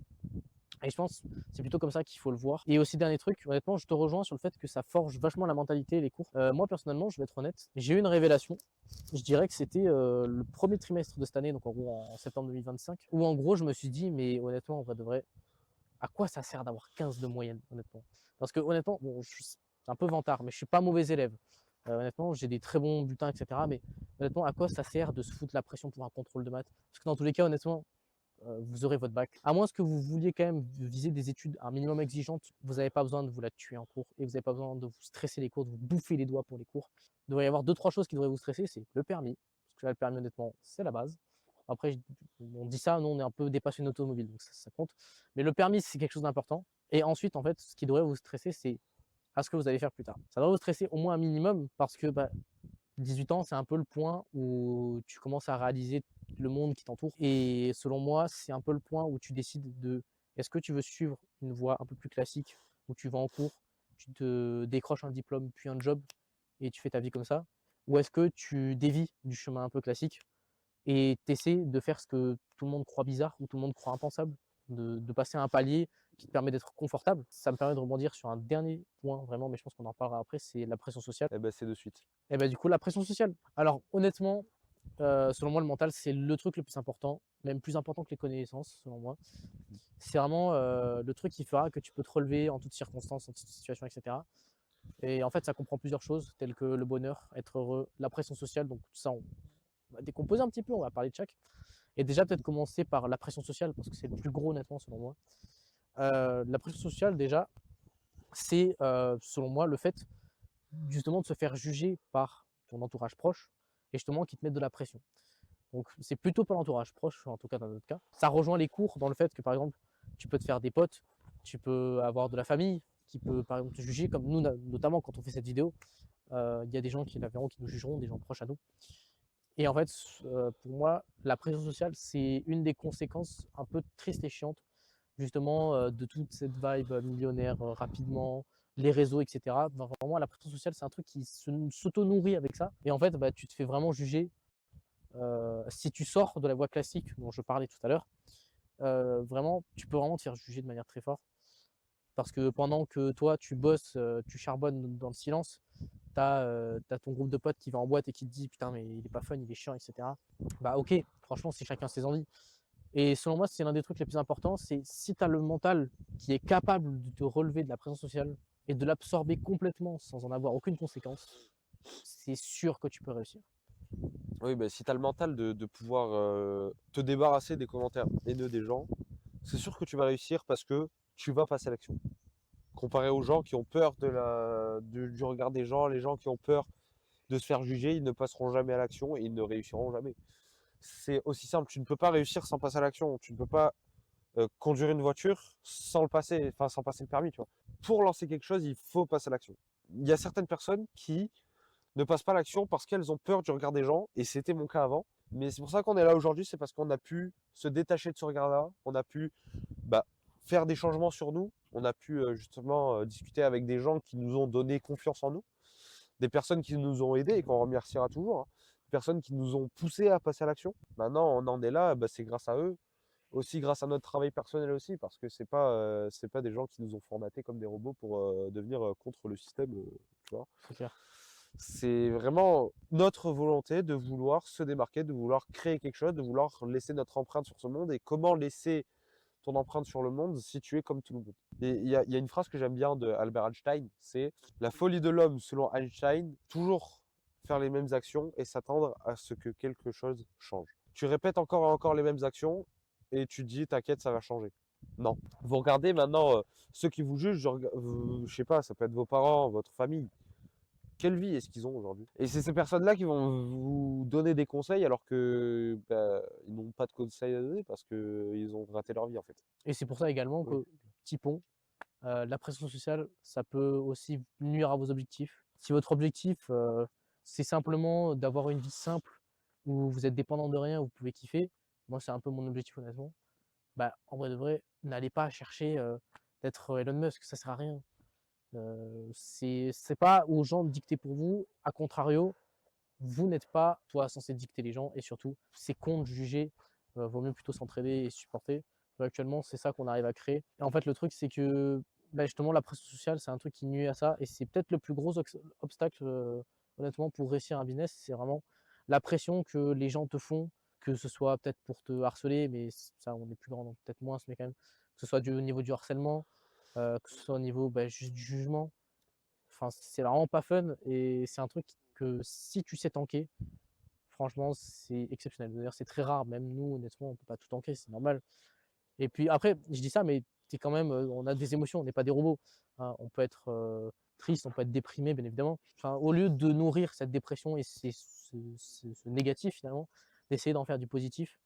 [SPEAKER 1] Et je pense c'est plutôt comme ça qu'il faut le voir. Et aussi dernier truc, honnêtement, je te rejoins sur le fait que ça forge vachement la mentalité, les cours. Moi personnellement, je vais être honnête, j'ai eu une révélation. Je dirais que c'était le premier trimestre de cette année, donc en gros en septembre 2025, où en gros je me suis dit, mais honnêtement, en vrai de vrai, à quoi ça sert d'avoir 15 de moyenne, honnêtement? Parce que honnêtement, bon, c'est un peu vantard, mais je suis pas mauvais élève. Honnêtement, j'ai des très bons bulletins, etc. Mais honnêtement, à quoi ça sert de se foutre la pression pour un contrôle de maths? Parce que dans tous les cas, honnêtement, vous aurez votre bac. À moins que vous vouliez quand même viser des études un minimum exigeantes, vous n'avez pas besoin de vous la tuer en cours et vous n'avez pas besoin de vous stresser les cours, de vous bouffer les doigts pour les cours. Il devrait y avoir deux, trois choses qui devraient vous stresser, c'est le permis, parce que là, le permis, honnêtement, c'est la base. Après, on dit ça, nous, on est un peu des passionnés automobiles, donc ça compte. Mais le permis, c'est quelque chose d'important. Et ensuite, en fait, ce qui devrait vous stresser, c'est à ce que vous allez faire plus tard. Ça doit vous stresser au moins un minimum parce que 18 ans, c'est un peu le point où tu commences à réaliser le monde qui t'entoure. Et selon moi, c'est un peu le point où tu décides de est-ce que tu veux suivre une voie un peu plus classique où tu vas en cours, tu te décroches un diplôme puis un job et tu fais ta vie comme ça, ou est-ce que tu dévies du chemin un peu classique et tu essaies de faire ce que tout le monde croit bizarre ou tout le monde croit impensable, de passer à un palier qui te permet d'être confortable. Ça me permet de rebondir sur un dernier point vraiment, mais je pense qu'on en parlera après, c'est la pression sociale.
[SPEAKER 2] Eh ben, c'est de suite.
[SPEAKER 1] Et du coup, la pression sociale. Alors honnêtement, selon moi, le mental, c'est le truc le plus important, même plus important que les connaissances, selon moi. C'est vraiment le truc qui fera que tu peux te relever en toutes circonstances, en toutes situations, etc. Et en fait, ça comprend plusieurs choses, telles que le bonheur, être heureux, la pression sociale. Donc tout ça, on va décomposer un petit peu, on va parler de chaque. Et déjà, peut-être commencer par la pression sociale, parce que c'est le plus gros, honnêtement, selon moi. La pression sociale, déjà, c'est, selon moi, le fait justement de se faire juger par ton entourage proche et justement qui te mettent de la pression. Donc c'est plutôt pas l'entourage proche, en tout cas dans notre cas. Ça rejoint les cours dans le fait que par exemple, tu peux te faire des potes, tu peux avoir de la famille qui peut par exemple te juger, comme nous notamment quand on fait cette vidéo, il y a des gens qui la verront, qui nous jugeront, des gens proches à nous. Et en fait, pour moi, la pression sociale, c'est une des conséquences un peu tristes et chiantes justement de toute cette vibe millionnaire rapidement, les réseaux, etc. Vraiment, la pression sociale, c'est un truc qui s'auto-nourrit avec ça. Et en fait, tu te fais vraiment juger. Si tu sors de la voie classique dont je parlais tout à l'heure, vraiment, tu peux vraiment te faire juger de manière très forte. Parce que pendant que toi, tu bosses, tu charbonnes dans le silence, tu as, ton groupe de potes qui va en boîte et qui te dit putain, mais il est pas fun, il est chiant, etc. Bah ok, franchement, c'est chacun ses envies. Et selon moi, c'est l'un des trucs les plus importants, c'est si tu as le mental qui est capable de te relever de la pression sociale et de l'absorber complètement sans en avoir aucune conséquence, c'est sûr que tu peux réussir.
[SPEAKER 2] Oui, ben, si tu as le mental de pouvoir te débarrasser des commentaires haineux des gens, c'est sûr que tu vas réussir parce que tu vas passer à l'action. Comparé aux gens qui ont peur du regard des gens, les gens qui ont peur de se faire juger, ils ne passeront jamais à l'action et ils ne réussiront jamais. C'est aussi simple, tu ne peux pas réussir sans passer à l'action. Tu ne peux pas conduire une voiture sans le passer, enfin sans passer le permis, tu vois. Pour lancer quelque chose, il faut passer à l'action. Il y a certaines personnes qui ne passent pas à l'action parce qu'elles ont peur du regard des gens, et c'était mon cas avant. Mais c'est pour ça qu'on est là aujourd'hui, c'est parce qu'on a pu se détacher de ce regard-là, on a pu faire des changements sur nous, on a pu justement discuter avec des gens qui nous ont donné confiance en nous, des personnes qui nous ont aidés et qu'on remerciera toujours, hein. Des personnes qui nous ont poussé à passer à l'action. Maintenant, on en est là, c'est grâce à eux, aussi grâce à notre travail personnel aussi, parce que c'est pas des gens qui nous ont formatés comme des robots pour devenir contre le système, tu vois.
[SPEAKER 1] C'est clair.
[SPEAKER 2] C'est vraiment notre volonté de vouloir se démarquer, de vouloir créer quelque chose, de vouloir laisser notre empreinte sur ce monde. Et comment laisser ton empreinte sur le monde si tu es comme tout le monde. Et il y a une phrase que j'aime bien de Albert Einstein, c'est la folie de l'homme selon Einstein, toujours faire les mêmes actions et s'attendre à ce que quelque chose change. Tu répètes encore et encore les mêmes actions et tu dis t'inquiète, ça va changer. Non. Vous regardez maintenant ceux qui vous jugent, je sais pas, ça peut être vos parents, votre famille. Quelle vie est-ce qu'ils ont aujourd'hui? Et c'est ces personnes-là qui vont vous donner des conseils alors que ils n'ont pas de conseils à donner parce qu'ils ont raté leur vie en fait.
[SPEAKER 1] Et c'est pour ça également
[SPEAKER 2] Oui.
[SPEAKER 1] que, petit pont, la pression sociale, ça peut aussi nuire à vos objectifs. Si votre objectif, c'est simplement d'avoir une vie simple où vous êtes dépendant de rien, vous pouvez kiffer, moi c'est un peu mon objectif honnêtement, en vrai de vrai, n'allez pas chercher d'être Elon Musk, ça sert à rien. C'est pas aux gens de dicter pour vous, a contrario, vous n'êtes pas toi censé dicter les gens et surtout, c'est con de juger, vaut mieux plutôt s'entraider et supporter. Actuellement, c'est ça qu'on arrive à créer. Et en fait, le truc, c'est que justement, la pression sociale, c'est un truc qui nuit à ça et c'est peut-être le plus gros obstacle, honnêtement, pour réussir un business. C'est vraiment la pression que les gens te font, que ce soit peut-être pour te harceler, mais ça, on est plus grand, donc peut-être moins, mais quand même, que ce soit au niveau du harcèlement, que ce soit au niveau juste du jugement. Enfin, c'est vraiment pas fun et c'est un truc que si tu sais tanker, franchement, c'est exceptionnel. D'ailleurs, c'est très rare. Même nous, honnêtement, on peut pas tout tanker, c'est normal. Et puis après, je dis ça, mais c'est quand même, on a des émotions, on n'est pas des robots, hein. On peut être triste, on peut être déprimé, bien évidemment. Enfin, au lieu de nourrir cette dépression et ce négatif finalement, d'essayer d'en faire du positif.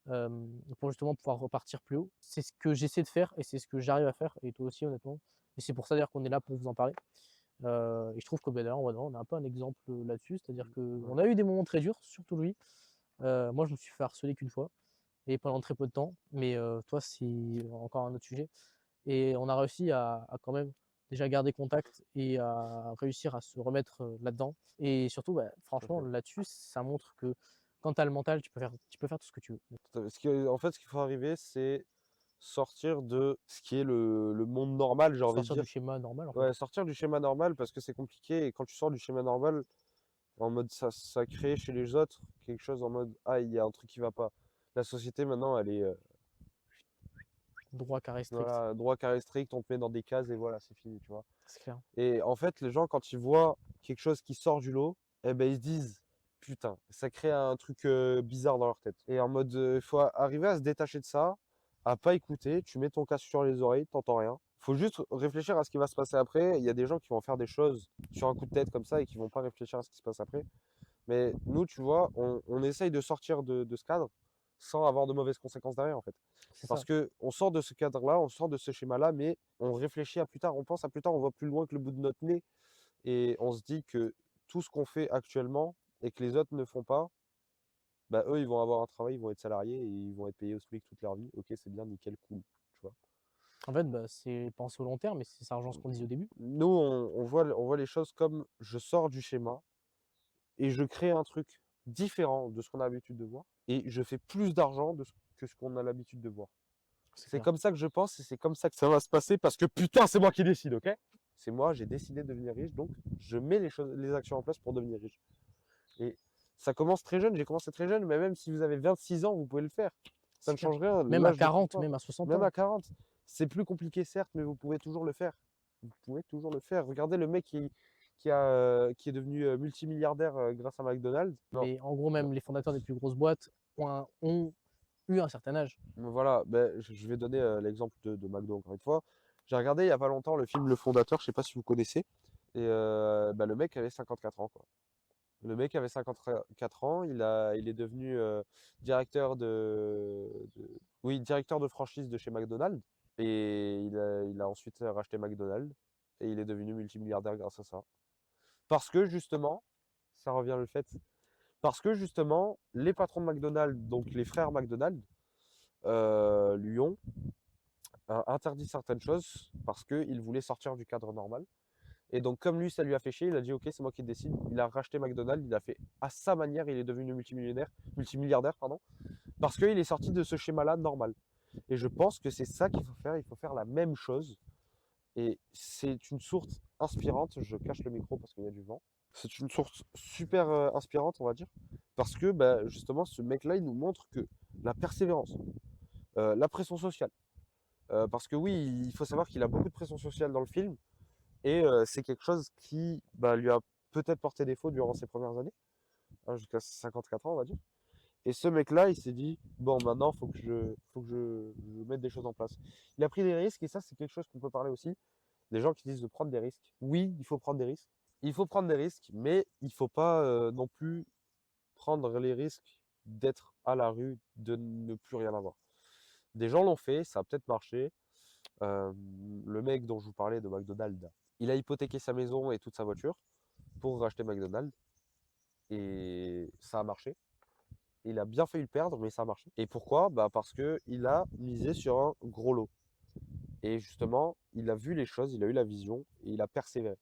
[SPEAKER 1] pour justement pouvoir repartir plus haut. C'est ce que j'essaie de faire et c'est ce que j'arrive à faire et toi aussi honnêtement. Et c'est pour ça d'ailleurs qu'on est là pour vous en parler. Et je trouve que, bah, d'ailleurs, on a un peu un exemple, là-dessus. C'est-à-dire
[SPEAKER 2] Ouais.
[SPEAKER 1] qu'on a eu des moments très durs, surtout lui. Moi, je me suis fait harceler qu'une fois et pendant très peu de temps. Mais, toi, c'est encore un autre sujet. Et on a réussi à quand même déjà garder contact et à réussir à se remettre, là-dedans. Et surtout, bah,
[SPEAKER 2] Tout à
[SPEAKER 1] franchement,
[SPEAKER 2] fait.
[SPEAKER 1] là-dessus, ça montre que quand tu as le mental, tu peux faire tout ce que tu veux.
[SPEAKER 2] Tout à fait. En fait, ce qu'il faut arriver, c'est sortir de ce qui est le monde normal, j'ai envie de
[SPEAKER 1] Sortir du
[SPEAKER 2] dire.
[SPEAKER 1] schéma normal, en fait.
[SPEAKER 2] Ouais, sortir du schéma normal parce que c'est compliqué. Et quand tu sors du schéma normal, en mode ça crée chez les autres quelque chose en mode ah, il y a un truc qui va pas. La société maintenant, elle est
[SPEAKER 1] Droit, carré, strict.
[SPEAKER 2] voilà, droit carré strict, on te met dans des cases et voilà, c'est fini, tu vois.
[SPEAKER 1] C'est clair.
[SPEAKER 2] Et en fait, les gens, quand ils voient quelque chose qui sort du lot, eh ben, ils se disent, putain, ça crée un truc bizarre dans leur tête. Et en mode, il faut arriver à se détacher de ça, à pas écouter. Tu mets ton casque sur les oreilles, t'entends rien. Faut juste réfléchir à ce qui va se passer après. Il y a des gens qui vont faire des choses sur un coup de tête comme ça et qui vont pas réfléchir à ce qui se passe après. Mais nous, tu vois, on essaye de sortir de ce cadre sans avoir de mauvaises conséquences derrière, en fait.
[SPEAKER 1] C'est
[SPEAKER 2] Parce
[SPEAKER 1] ça.
[SPEAKER 2] que on sort de ce cadre-là, on sort de ce schéma-là, mais on réfléchit à plus tard, on pense à plus tard, on voit plus loin que le bout de notre nez. Et on se dit que tout ce qu'on fait actuellement et que les autres ne font pas, bah eux, ils vont avoir un travail, ils vont être salariés et ils vont être payés au SMIC toute leur vie. Ok, c'est bien, nickel, cool, tu vois.
[SPEAKER 1] En fait, bah, c'est penser au long terme et ça rejoint ce qu'on disait au début.
[SPEAKER 2] Nous, on voit les choses comme je sors du schéma et je crée un truc différent de ce qu'on a l'habitude de voir et je fais plus d'argent que ce qu'on a l'habitude de voir.
[SPEAKER 1] C'est
[SPEAKER 2] C'est
[SPEAKER 1] clair.
[SPEAKER 2] comme ça que je pense et c'est comme ça que ça va se passer parce que putain, c'est moi qui décide, ok? C'est moi, j'ai décidé de devenir riche, donc je mets les actions en place pour devenir riche. Et ça commence très jeune, j'ai commencé très jeune, mais même si vous avez 26 ans, vous pouvez le faire. Ça
[SPEAKER 1] C'est
[SPEAKER 2] ne
[SPEAKER 1] clair.
[SPEAKER 2] change rien,
[SPEAKER 1] Même à
[SPEAKER 2] l'âge ne compte
[SPEAKER 1] 40,
[SPEAKER 2] pas.
[SPEAKER 1] même à 60
[SPEAKER 2] Même
[SPEAKER 1] ans.
[SPEAKER 2] à 40, c'est plus compliqué certes, mais vous pouvez toujours le faire. Vous pouvez toujours le faire. Regardez le mec qui est devenu multimilliardaire grâce à McDonald's. Non,
[SPEAKER 1] Mais en gros,
[SPEAKER 2] non.
[SPEAKER 1] même les fondateurs des plus grosses boîtes ont eu un certain âge.
[SPEAKER 2] Voilà, ben, je vais donner l'exemple de McDo encore une fois. J'ai regardé il y a pas longtemps le film Le Fondateur, je sais pas si vous connaissez. Et bah, le mec avait 54 ans, quoi. Le mec avait 54 ans, il est devenu directeur de franchise de chez McDonald's. Et il a ensuite racheté McDonald's. Et il est devenu multimilliardaire grâce à ça. Parce que justement, ça revient le fait, parce que justement, les patrons de McDonald's, donc les frères McDonald's, lui ont interdit certaines choses parce qu'il voulait sortir du cadre normal. Et donc, comme lui, ça lui a fait chier, il a dit, OK, c'est moi qui décide. Il a racheté McDonald's, il a fait à sa manière, il est devenu multimilliardaire, pardon, parce qu'il est sorti de ce schéma-là normal. Et je pense que c'est ça qu'il faut faire la même chose. Et c'est une source inspirante, je cache le micro parce qu'il y a du vent. C'est une source super inspirante, on va dire, parce que bah, justement, ce mec-là, il nous montre que la persévérance, la pression sociale, parce que oui, il faut savoir qu'il a beaucoup de pression sociale dans le film, et c'est quelque chose qui bah, lui a peut-être porté défaut durant ses premières années, hein, jusqu'à 54 ans, on va dire. Et ce mec-là, il s'est dit, bon, maintenant, faut que je mette des choses en place. Il a pris des risques, et ça, c'est quelque chose qu'on peut parler aussi. Des gens qui disent de prendre des risques. Oui, il faut prendre des risques. Il faut prendre des risques, mais il ne faut pas non plus prendre les risques d'être à la rue, de ne plus rien avoir. Des gens l'ont fait, ça a peut-être marché. Le mec dont je vous parlais de McDonald's, il a hypothéqué sa maison et toute sa voiture pour racheter McDonald's et ça a marché. Il a bien failli le perdre, mais ça a marché. Et pourquoi? Bah parce que il a misé sur un gros lot. Et justement, il a vu les choses, il a eu la vision et il a persévéré.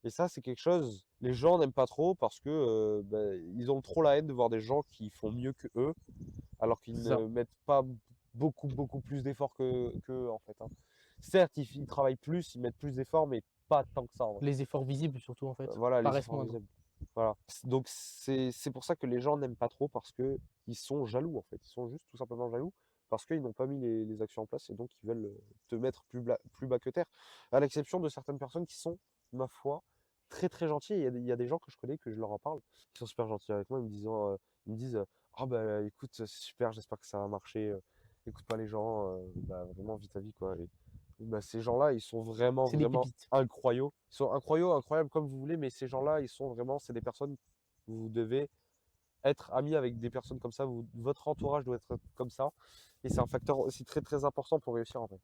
[SPEAKER 2] Et ça, c'est quelque chose, les gens n'aiment pas trop parce que bah, ils ont trop la haine de voir des gens qui font mieux que eux, alors qu'ils
[SPEAKER 1] C'est ça.
[SPEAKER 2] ne mettent pas beaucoup plus d'efforts que eux, en fait, hein. Certes, ils travaillent plus, ils mettent plus d'efforts, mais pas tant que ça, en vrai.
[SPEAKER 1] Les efforts visibles, surtout, en fait,
[SPEAKER 2] Voilà, les
[SPEAKER 1] paraissent
[SPEAKER 2] efforts
[SPEAKER 1] moindres.
[SPEAKER 2] visibles. Voilà. Donc c'est pour ça que les gens n'aiment pas trop parce que ils sont jaloux en fait. Ils sont juste tout simplement jaloux parce qu'ils n'ont pas mis les actions en place et donc ils veulent te mettre plus bas que terre. À l'exception de certaines personnes qui sont, ma foi, très très gentilles. Il y a des gens que je connais, que je leur en parle, qui sont super gentils avec moi, ils me disent ah bah écoute, c'est super, j'espère que ça va marcher. Écoute pas les gens, bah, vraiment vis ta vie quoi. Et, bah, ces gens-là, ils sont vraiment,
[SPEAKER 1] C'est des
[SPEAKER 2] vraiment
[SPEAKER 1] pépites.
[SPEAKER 2] incroyables. Ils sont incroyables comme vous voulez, mais ces gens-là, c'est des personnes que vous devez être ami avec des personnes comme ça, votre entourage doit être comme ça. Et c'est un facteur aussi très très important pour réussir en fait.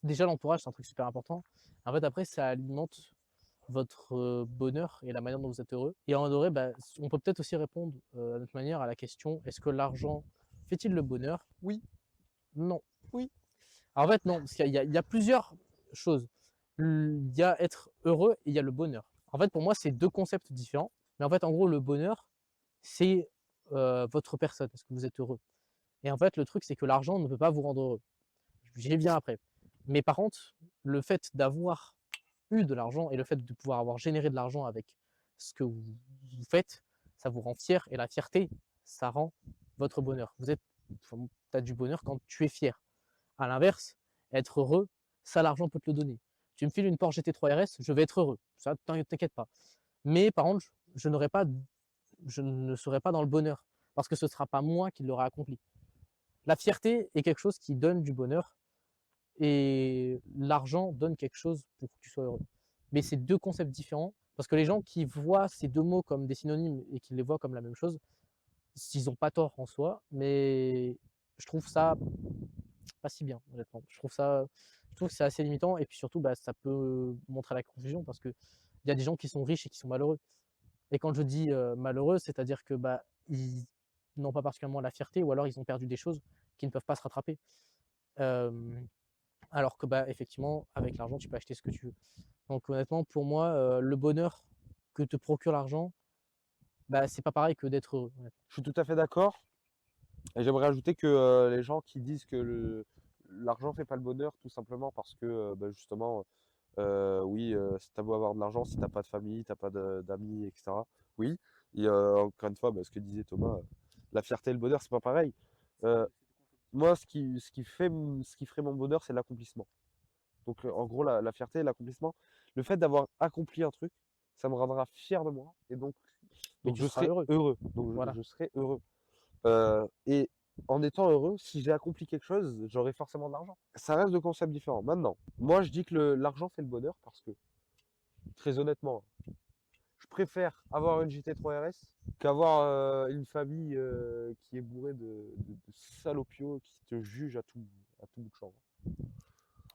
[SPEAKER 1] Déjà, l'entourage, c'est un truc super important. En fait, après, ça alimente votre bonheur et la manière dont vous êtes heureux. Et en vrai, bah, on peut peut-être aussi répondre à notre manière à la question, est-ce que l'argent fait-il le bonheur?
[SPEAKER 2] Oui,
[SPEAKER 1] Non.
[SPEAKER 2] oui.
[SPEAKER 1] En fait, non, parce qu'il y a plusieurs choses. Il y a être heureux et il y a le bonheur. En fait, pour moi, c'est deux concepts différents. Mais en fait, en gros, le bonheur, c'est votre personne. Est-ce que vous êtes heureux? Et en fait, le truc, c'est que l'argent ne peut pas vous rendre heureux. J'y reviens après. Mais par contre, le fait d'avoir eu de l'argent et le fait de pouvoir avoir généré de l'argent avec ce que vous faites, ça vous rend fier. Et la fierté, ça rend votre bonheur. Tu as du bonheur quand tu es fier. À l'inverse, être heureux, ça, l'argent peut te le donner. Tu me files une Porsche GT3 RS, je vais être heureux. Ça, t'inquiète pas. Mais par contre, je ne serai pas dans le bonheur parce que ce ne sera pas moi qui l'aurai accompli. La fierté est quelque chose qui donne du bonheur et l'argent donne quelque chose pour que tu sois heureux. Mais c'est deux concepts différents parce que les gens qui voient ces deux mots comme des synonymes et qui les voient comme la même chose, ils n'ont pas tort en soi, mais je trouve ça pas si bien, honnêtement. Je trouve que c'est assez limitant et puis surtout, bah, ça peut montrer la confusion parce qu'il y a des gens qui sont riches et qui sont malheureux. Et quand je dis malheureux, c'est-à-dire que bah, ils n'ont pas particulièrement la fierté ou alors ils ont perdu des choses qui ne peuvent pas se rattraper. Euh, alors que bah, effectivement, avec l'argent, tu peux acheter ce que tu veux. Donc honnêtement, pour moi, le bonheur que te procure l'argent, bah, c'est pas pareil que d'être heureux.
[SPEAKER 2] Je suis tout à fait d'accord. Et j'aimerais ajouter que les gens qui disent que l'argent fait pas le bonheur, tout simplement parce que bah, justement, oui, si t'as beau avoir de l'argent, si t'as pas de famille, t'as pas d'amis, etc. Oui. Et encore une fois, bah, ce que disait Thomas, la fierté et le bonheur, c'est pas pareil. Euh, Moi, ce qui ferait mon bonheur, c'est l'accomplissement. Donc, en gros, la fierté et l'accomplissement, le fait d'avoir accompli un truc, ça me rendra fier de moi. Et
[SPEAKER 1] Mais
[SPEAKER 2] donc
[SPEAKER 1] tu
[SPEAKER 2] je
[SPEAKER 1] seras
[SPEAKER 2] serai
[SPEAKER 1] heureux.
[SPEAKER 2] heureux. Donc,
[SPEAKER 1] Voilà.
[SPEAKER 2] je serai heureux. Et en étant heureux, si j'ai accompli quelque chose, j'aurai forcément de l'argent. Ça reste deux concepts différents. Maintenant, moi, je dis que l'argent fait le bonheur parce que, très honnêtement, je préfère avoir une GT3 RS qu'avoir une famille qui est bourrée de salopios qui te jugent à tout bout de champ.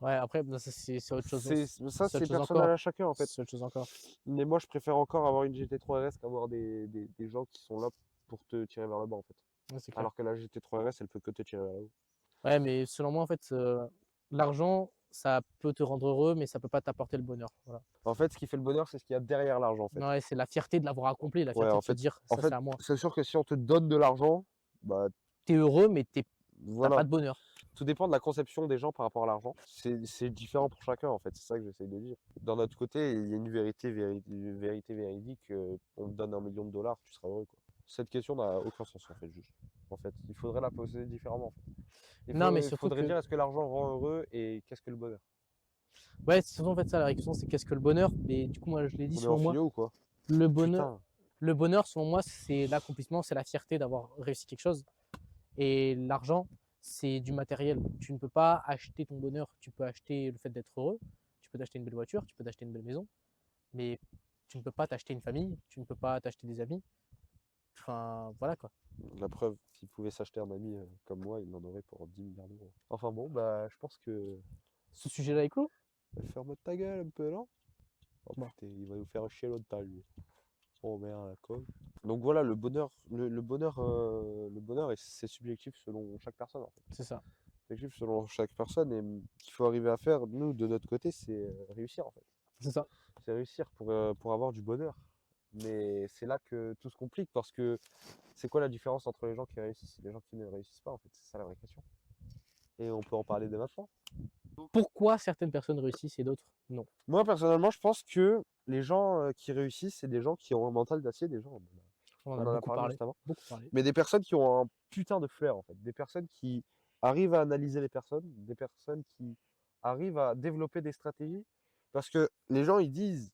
[SPEAKER 1] Ouais, après, bah, ça, c'est autre chose.
[SPEAKER 2] Ça,
[SPEAKER 1] C'est autre
[SPEAKER 2] c'est
[SPEAKER 1] chose
[SPEAKER 2] personnel
[SPEAKER 1] encore.
[SPEAKER 2] à chacun en fait.
[SPEAKER 1] C'est autre chose encore.
[SPEAKER 2] Mais moi, je préfère encore avoir une GT3 RS qu'avoir des gens qui sont là pour te tirer vers le bas en fait.
[SPEAKER 1] Ouais, c'est clair.
[SPEAKER 2] Alors que la GT3 RS, elle peut que te tirer vers le haut.
[SPEAKER 1] Ouais, mais selon moi, en fait, l'argent, ça peut te rendre heureux, mais ça peut pas t'apporter le bonheur. Voilà.
[SPEAKER 2] En fait, ce qui fait le bonheur, c'est ce qu'il y a derrière l'argent en fait.
[SPEAKER 1] Ouais, c'est la fierté de l'avoir accompli, la
[SPEAKER 2] Ouais,
[SPEAKER 1] fierté de se dire,
[SPEAKER 2] en
[SPEAKER 1] ça,
[SPEAKER 2] fait,
[SPEAKER 1] c'est à moi.
[SPEAKER 2] c'est sûr que si on te donne de l'argent, bah
[SPEAKER 1] T'es heureux, mais t'as pas
[SPEAKER 2] voilà.
[SPEAKER 1] de bonheur.
[SPEAKER 2] Tout dépend de la conception des gens par rapport à l'argent. C'est différent pour chacun en fait, c'est ça que j'essaye de dire. D'un autre côté, il y a une vérité véridique, on te donne 1 million de dollars, tu seras heureux quoi. Cette question n'a aucun sens en fait, juste. En fait, il faudrait la poser différemment en fait.
[SPEAKER 1] Non, mais
[SPEAKER 2] Il
[SPEAKER 1] surtout
[SPEAKER 2] faudrait
[SPEAKER 1] que,
[SPEAKER 2] dire est-ce que l'argent rend heureux et qu'est-ce que le bonheur?
[SPEAKER 1] ouais, c'est surtout en fait ça, la question, c'est qu'est-ce que le bonheur? Mais du coup, moi, je l'ai dit,
[SPEAKER 2] On est en
[SPEAKER 1] selon moi,
[SPEAKER 2] philo ou quoi?
[SPEAKER 1] le bonheur,
[SPEAKER 2] Putain,
[SPEAKER 1] le bonheur, selon moi, c'est l'accomplissement, c'est la fierté d'avoir réussi quelque chose. Et l'argent, c'est du matériel. Tu ne peux pas acheter ton bonheur. Tu peux acheter le fait d'être heureux. Tu peux t'acheter une belle voiture, tu peux t'acheter une belle maison. Mais tu ne peux pas t'acheter une famille, tu ne peux pas t'acheter des amis. Enfin, voilà quoi.
[SPEAKER 2] la preuve, s'il pouvait s'acheter un ami comme moi, il en aurait pour 10 milliards d'euros. Enfin bon, bah je pense que
[SPEAKER 1] Ce sujet-là est clos.
[SPEAKER 2] ferme ta gueule un peu, non? Oh
[SPEAKER 1] Bon.
[SPEAKER 2] putain, il va nous faire chier l'autre temps, lui. Oh merde, la con. Donc voilà, le bonheur, c'est subjectif selon chaque personne en fait.
[SPEAKER 1] C'est ça.
[SPEAKER 2] Subjectif selon chaque personne et qu'il faut arriver à faire, nous, de notre côté, c'est réussir en fait.
[SPEAKER 1] C'est ça.
[SPEAKER 2] C'est réussir pour avoir du bonheur. Mais c'est là que tout se complique parce que c'est quoi la différence entre les gens qui réussissent et les gens qui ne réussissent pas en fait? C'est ça la vraie question. Et on peut en parler dès maintenant.
[SPEAKER 1] Pourquoi certaines personnes réussissent et d'autres non?
[SPEAKER 2] Moi personnellement, je pense que les gens qui réussissent, c'est des gens qui ont un mental d'acier, des gens.
[SPEAKER 1] On en
[SPEAKER 2] On
[SPEAKER 1] a
[SPEAKER 2] en a
[SPEAKER 1] beaucoup
[SPEAKER 2] parlé
[SPEAKER 1] parlé.
[SPEAKER 2] juste avant.
[SPEAKER 1] Beaucoup parlé.
[SPEAKER 2] Mais des personnes qui ont un putain de flair en fait. Des personnes qui arrivent à analyser les personnes, des personnes qui arrivent à développer des stratégies. Parce que les gens ils disent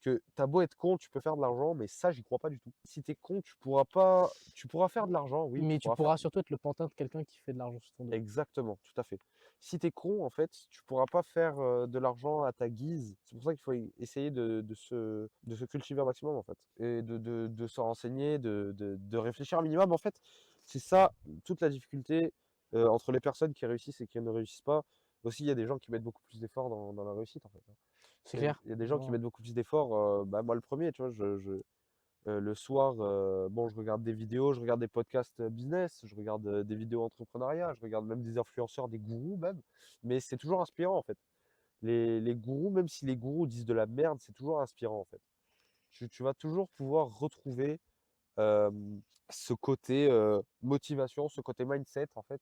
[SPEAKER 2] que t'as beau être con, tu peux faire de l'argent, mais ça j'y crois pas du tout. Si t'es con, tu pourras pas. Tu pourras faire de l'argent, oui, tu
[SPEAKER 1] Mais tu
[SPEAKER 2] pourras faire.
[SPEAKER 1] pourras surtout être le pantin de quelqu'un qui fait de l'argent sur ton dos.
[SPEAKER 2] Exactement, tout à fait. Si tu es con, en fait, tu pourras pas faire de l'argent à ta guise. C'est pour ça qu'il faut essayer de se cultiver un maximum, en fait. Et de se renseigner, de réfléchir un minimum. En fait, c'est ça toute la difficulté entre les personnes qui réussissent et qui ne réussissent pas. Aussi, il y a des gens qui mettent beaucoup plus d'efforts dans la réussite, en fait, hein.
[SPEAKER 1] C'est
[SPEAKER 2] Il y a,
[SPEAKER 1] clair.
[SPEAKER 2] il y a des gens qui
[SPEAKER 1] Vraiment.
[SPEAKER 2] mettent beaucoup plus d'efforts. Bah, moi, le premier, tu vois, le soir, bon, je regarde des vidéos, je regarde des podcasts business, je regarde des vidéos entrepreneuriat, je regarde même des influenceurs, des gourous même. Mais c'est toujours inspirant, en fait. Les gourous, même si les gourous disent de la merde, c'est toujours inspirant, en fait. Tu vas toujours pouvoir retrouver ce côté motivation, ce côté mindset en fait,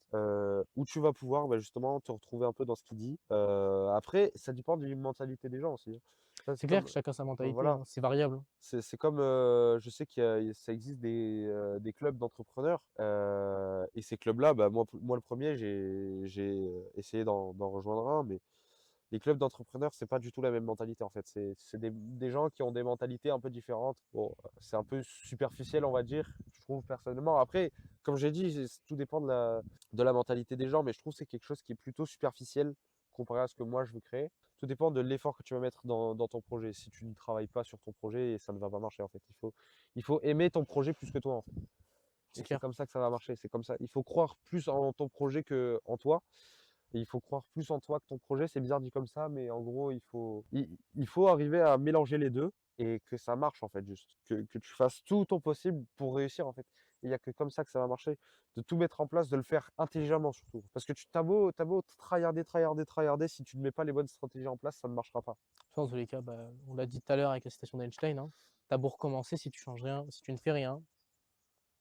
[SPEAKER 2] où tu vas pouvoir bah, justement te retrouver un peu dans ce qu'il dit. Après, ça dépend d'une mentalité des gens aussi, hein. Ça,
[SPEAKER 1] C'est
[SPEAKER 2] c'est
[SPEAKER 1] clair
[SPEAKER 2] comme,
[SPEAKER 1] que chacun sa mentalité,
[SPEAKER 2] voilà,
[SPEAKER 1] hein, c'est variable.
[SPEAKER 2] c'est comme, je sais ça existe des clubs d'entrepreneurs et ces clubs-là, bah, moi le premier, j'ai essayé d'en rejoindre un, mais les clubs d'entrepreneurs, c'est pas du tout la même mentalité en fait. C'est des gens qui ont des mentalités un peu différentes. Bon, c'est un peu superficiel, on va dire, je trouve personnellement. Après, comme j'ai dit, tout dépend de la mentalité des gens, mais je trouve que c'est quelque chose qui est plutôt superficiel comparé à ce que moi je veux créer. Tout dépend de l'effort que tu vas mettre dans ton projet. Si tu ne travailles pas sur ton projet, ça ne va pas marcher en fait. Il faut aimer ton projet plus que toi en fait.
[SPEAKER 1] C'est
[SPEAKER 2] Et c'est
[SPEAKER 1] clair.
[SPEAKER 2] comme ça que ça va marcher. C'est comme ça. Il faut croire plus en ton projet que en toi. Et il faut croire plus en toi que ton projet. C'est bizarre dit comme ça, mais en gros, il faut arriver à mélanger les deux et que ça marche en fait, juste. Que tu fasses tout ton possible pour réussir en fait. Il n'y a que comme ça que ça va marcher. De tout mettre en place, de le faire intelligemment surtout. Parce que t'as beau tryharder, tryharder, tryharder, si tu ne mets pas les bonnes stratégies en place, ça ne marchera pas.
[SPEAKER 1] Ça, dans tous les cas, bah, on l'a dit tout à l'heure avec la citation d'Einstein, hein, t'as beau recommencer, si tu changes rien, si tu ne fais rien,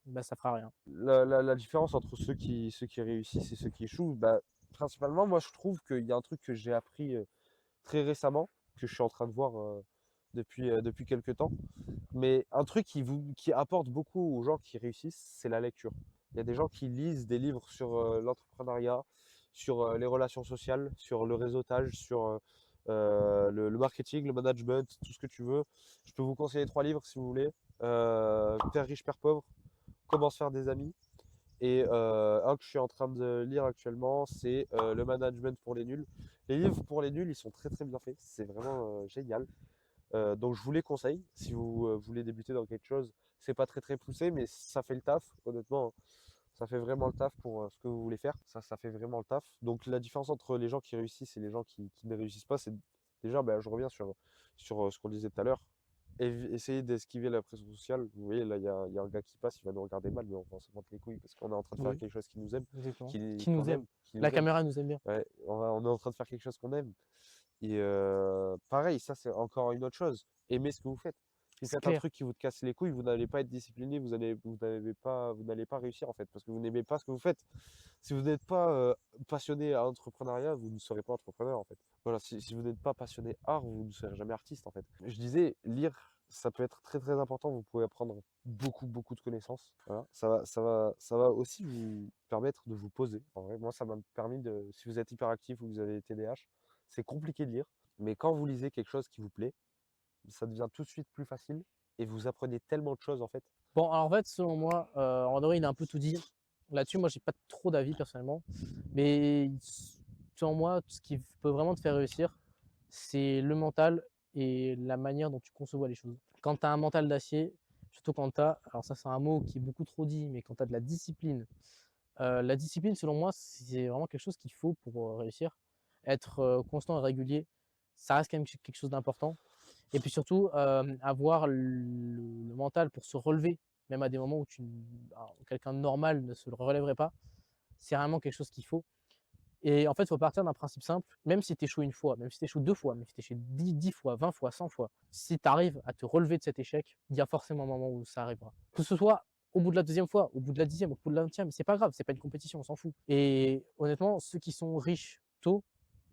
[SPEAKER 1] bah ça fera rien.
[SPEAKER 2] La différence entre ceux qui réussissent et ceux qui échouent, bah, principalement, moi je trouve qu'il y a un truc que j'ai appris très récemment, que je suis en train de voir depuis quelques temps. Mais un truc qui apporte beaucoup aux gens qui réussissent, c'est la lecture. Il y a des gens qui lisent des livres sur l'entrepreneuriat, sur les relations sociales, sur le réseautage, sur le marketing, le management, tout ce que tu veux. Je peux vous conseiller 3 livres si vous voulez. Père riche, père pauvre, Comment se faire des amis. Et un que je suis en train de lire actuellement, c'est Le management pour les nuls. Les livres pour les nuls, ils sont très très bien faits. C'est vraiment génial. Donc je vous les conseille si vous voulez débuter dans quelque chose. C'est pas très très poussé, mais ça fait le taf, honnêtement, hein. Ça fait vraiment le taf pour ce que vous voulez faire. Ça fait vraiment le taf. Donc la différence entre les gens qui réussissent et les gens qui ne réussissent pas, c'est déjà, bah, je reviens sur ce qu'on disait tout à l'heure. Essayer d'esquiver la pression sociale. Vous voyez, là, il y a un gars qui passe, il va nous regarder mal, mais on s'en monte les couilles parce qu'on est en train de faire
[SPEAKER 1] Oui,
[SPEAKER 2] quelque chose qui nous aime,
[SPEAKER 1] exactement.
[SPEAKER 2] qui,
[SPEAKER 1] Qui
[SPEAKER 2] qu'on
[SPEAKER 1] nous aime.
[SPEAKER 2] aime, qui
[SPEAKER 1] La
[SPEAKER 2] nous aime.
[SPEAKER 1] caméra nous aime bien.
[SPEAKER 2] Ouais, on est en train de faire quelque chose qu'on aime. Et pareil, ça c'est encore une autre chose. Aimez ce que vous faites. Si vous
[SPEAKER 1] C'est
[SPEAKER 2] faites un
[SPEAKER 1] clair.
[SPEAKER 2] truc qui vous casse les couilles, vous n'allez pas être discipliné, vous n'allez pas réussir en fait, parce que vous n'aimez pas ce que vous faites. Si vous n'êtes pas passionné à l'entrepreneuriat, vous ne serez pas entrepreneur en fait. Voilà, si vous n'êtes pas passionné art, vous ne serez jamais artiste en fait. Je disais, lire, ça peut être très très important. Vous pouvez apprendre beaucoup beaucoup de connaissances. Voilà. Ça va aussi vous permettre de vous poser. En vrai, moi, ça m'a permis de, si vous êtes hyperactif ou que vous avez TDAH, c'est compliqué de lire, mais quand vous lisez quelque chose qui vous plaît, ça devient tout de suite plus facile et vous apprenez tellement de choses en fait.
[SPEAKER 1] Bon, alors en fait, selon moi, André, il a un peu tout dit. Là-dessus, moi, j'ai pas trop d'avis personnellement. Mais selon moi, ce qui peut vraiment te faire réussir, c'est le mental et la manière dont tu conçois les choses. Quand tu as un mental d'acier, surtout quand tu as, alors ça c'est un mot qui est beaucoup trop dit, mais quand tu as de la discipline, selon moi, c'est vraiment quelque chose qu'il faut pour réussir. Être constant et régulier, ça reste quand même quelque chose d'important. Et puis surtout, avoir le mental pour se relever, même à des moments où quelqu'un de normal ne se relèverait pas, c'est vraiment quelque chose qu'il faut. Et en fait, il faut partir d'un principe simple, même si tu échoues une fois, même si tu échoues 2 fois, même si tu échoues 10 fois, 20 fois, 100 fois, si tu arrives à te relever de cet échec, il y a forcément un moment où ça arrivera. Que ce soit au bout de la deuxième fois, au bout de la 10e, au bout de la 20e, c'est pas grave, c'est pas une compétition, on s'en fout. Et honnêtement, ceux qui sont riches tôt,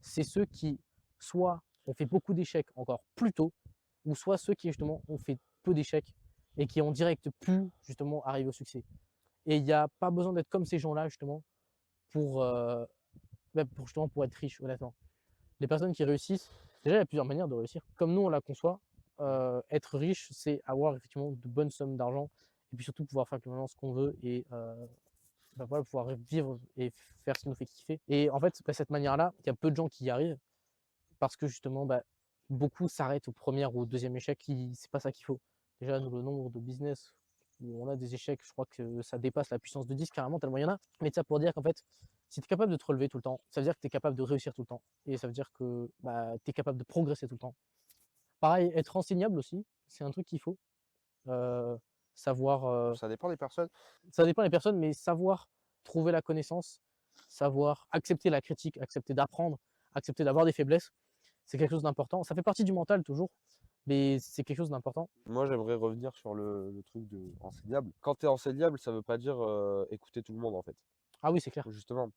[SPEAKER 1] c'est ceux qui soit ont fait beaucoup d'échecs encore plus tôt, ou soit ceux qui justement ont fait peu d'échecs et qui ont direct pu justement arriver au succès. Et il n'y a pas besoin d'être comme ces gens-là justement pour, justement pour être riche, honnêtement. Les personnes qui réussissent, déjà il y a plusieurs manières de réussir. Comme nous on la conçoit, être riche, c'est avoir effectivement de bonnes sommes d'argent et puis surtout pouvoir faire ce qu'on veut et bah, voilà, pouvoir vivre et faire ce qui nous fait kiffer. Et en fait, bah, cette manière-là, il y a peu de gens qui y arrivent parce que justement, bah, beaucoup s'arrêtent au premier ou au deuxième échec, c'est pas ça qu'il faut. Déjà, nous, le nombre de business où on a des échecs, je crois que ça dépasse la puissance de 10 carrément, tellement il y en a. Mais ça pour dire qu'en fait, si tu es capable de te relever tout le temps, ça veut dire que tu es capable de réussir tout le temps. Et ça veut dire que bah, tu es capable de progresser tout le temps. Pareil, être enseignable aussi, c'est un truc qu'il faut. Euh, savoir,
[SPEAKER 2] Ça dépend des personnes.
[SPEAKER 1] ça dépend des personnes, mais savoir trouver la connaissance, savoir accepter la critique, accepter d'apprendre, accepter d'avoir des faiblesses, c'est quelque chose d'important. Ça fait partie du mental toujours, mais c'est quelque chose d'important.
[SPEAKER 2] Moi, j'aimerais revenir sur le truc de enseignable. Quand tu es enseignable, ça veut pas dire écouter tout le monde en fait.
[SPEAKER 1] Ah oui, c'est clair.
[SPEAKER 2] Justement,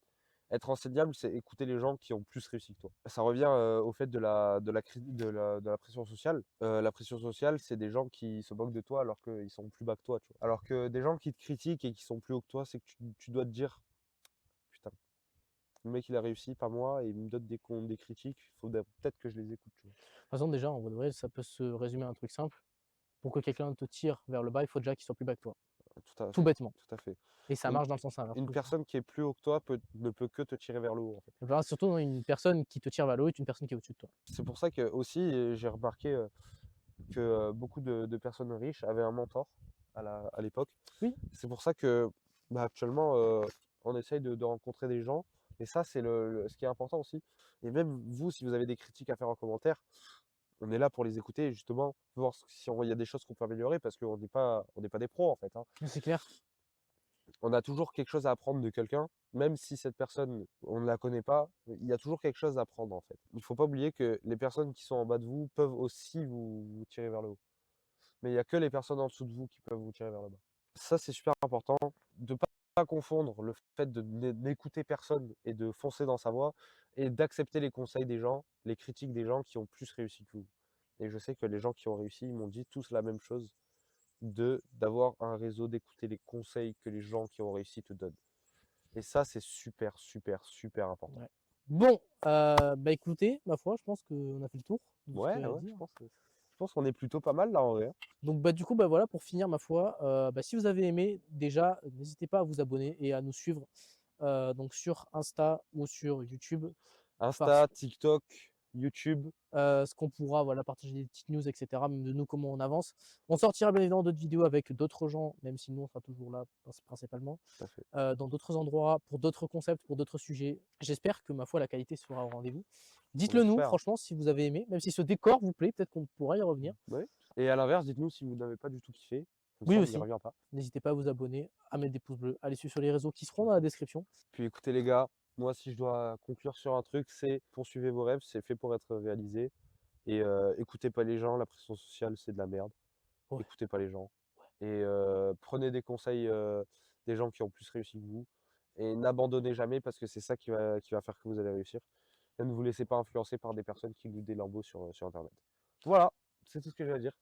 [SPEAKER 2] être enseignable, c'est écouter les gens qui ont plus réussi que toi. Ça revient au fait de la pression sociale. La pression sociale, c'est des gens qui se moquent de toi alors qu'ils sont plus bas que toi, tu vois. Alors que des gens qui te critiquent et qui sont plus haut que toi, c'est que tu dois te dire, putain, le mec il a réussi, pas moi, et il me donne des critiques, il faut peut-être que je les écoute, tu vois.
[SPEAKER 1] De toute façon, déjà, en vrai, ça peut se résumer à un truc simple. Pour que quelqu'un te tire vers le bas, il faut déjà qu'il soit plus bas que toi.
[SPEAKER 2] Tout à
[SPEAKER 1] Tout
[SPEAKER 2] fait,
[SPEAKER 1] bêtement.
[SPEAKER 2] tout à fait.
[SPEAKER 1] Et ça
[SPEAKER 2] Une,
[SPEAKER 1] marche dans le sens inverse.
[SPEAKER 2] une personne qui est plus haut que toi ne peut que te tirer vers le haut, en fait.
[SPEAKER 1] Et ben, surtout, une personne qui te tire vers le haut est une personne qui est au-dessus de toi.
[SPEAKER 2] C'est pour ça que aussi, j'ai remarqué que beaucoup de personnes riches avaient un mentor à l'époque.
[SPEAKER 1] Oui,
[SPEAKER 2] C'est pour ça que bah, actuellement, on essaye de rencontrer des gens. Et ça, c'est ce qui est important aussi. Et même vous, si vous avez des critiques à faire en commentaire, on est là pour les écouter et justement voir si il y a des choses qu'on peut améliorer parce on n'est pas des pros en fait, hein.
[SPEAKER 1] c'est clair.
[SPEAKER 2] On a toujours quelque chose à apprendre de quelqu'un, même si cette personne, on ne la connaît pas, il y a toujours quelque chose à apprendre en fait. Il ne faut pas oublier que les personnes qui sont en bas de vous peuvent aussi vous tirer vers le haut. Mais il n'y a que les personnes en dessous de vous qui peuvent vous tirer vers le bas. Ça, c'est super important de ne pas confondre le fait de n'écouter personne et de foncer dans sa voie et d'accepter les conseils des gens, les critiques des gens qui ont plus réussi que vous. Et je sais que les gens qui ont réussi, ils m'ont dit tous la même chose, d'avoir un réseau, d'écouter les conseils que les gens qui ont réussi te donnent. Et ça, c'est super, super, super important.
[SPEAKER 1] Ouais. Bon, bah écoutez, ma foi, je pense qu'on a fait le tour de ce qu'il y
[SPEAKER 2] Ouais,
[SPEAKER 1] a à
[SPEAKER 2] ouais,
[SPEAKER 1] dire.
[SPEAKER 2] je pense qu'on est plutôt pas mal là en vrai, hein.
[SPEAKER 1] Donc bah du coup, bah voilà, pour finir, ma foi, bah, si vous avez aimé, déjà, n'hésitez pas à vous abonner et à nous suivre donc sur Insta ou sur YouTube. Parce
[SPEAKER 2] Insta, TikTok, YouTube.
[SPEAKER 1] ce qu'on pourra voilà, partager des petites news, etc., même de nous, comment on avance. On sortira bien évidemment d'autres vidéos avec d'autres gens, même si nous, on sera toujours là principalement,
[SPEAKER 2] Tout à fait.
[SPEAKER 1] dans d'autres endroits, pour d'autres concepts, pour d'autres sujets. J'espère que, ma foi, la qualité sera au rendez-vous.
[SPEAKER 2] On
[SPEAKER 1] Dites-le nous,
[SPEAKER 2] l'espère.
[SPEAKER 1] franchement, si vous avez aimé, même si ce décor vous plaît, peut-être qu'on pourra y revenir.
[SPEAKER 2] Oui. Et à l'inverse, dites-nous si vous n'avez pas du tout kiffé. Comme
[SPEAKER 1] Oui
[SPEAKER 2] ça, on n'y
[SPEAKER 1] aussi,
[SPEAKER 2] revient pas.
[SPEAKER 1] n'hésitez pas à vous abonner, à mettre des pouces bleus, à les suivre sur les réseaux qui seront dans la description.
[SPEAKER 2] Puis écoutez les gars, moi si je dois conclure sur un truc, c'est poursuivez vos rêves, c'est fait pour être réalisé. Et écoutez pas les gens, la pression sociale c'est de la merde.
[SPEAKER 1] Ouais.
[SPEAKER 2] Écoutez pas les gens. Et prenez des conseils des gens qui ont plus réussi que vous. Et n'abandonnez jamais parce que c'est ça qui va faire que vous allez réussir. Et ne vous laissez pas influencer par des personnes qui louent des lambeaux sur Internet. Voilà, c'est tout ce que j'ai à dire.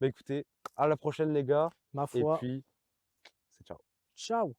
[SPEAKER 2] Bah écoutez, à la prochaine les gars.
[SPEAKER 1] Ma
[SPEAKER 2] Et
[SPEAKER 1] foi,
[SPEAKER 2] puis, c'est ciao.
[SPEAKER 1] ciao!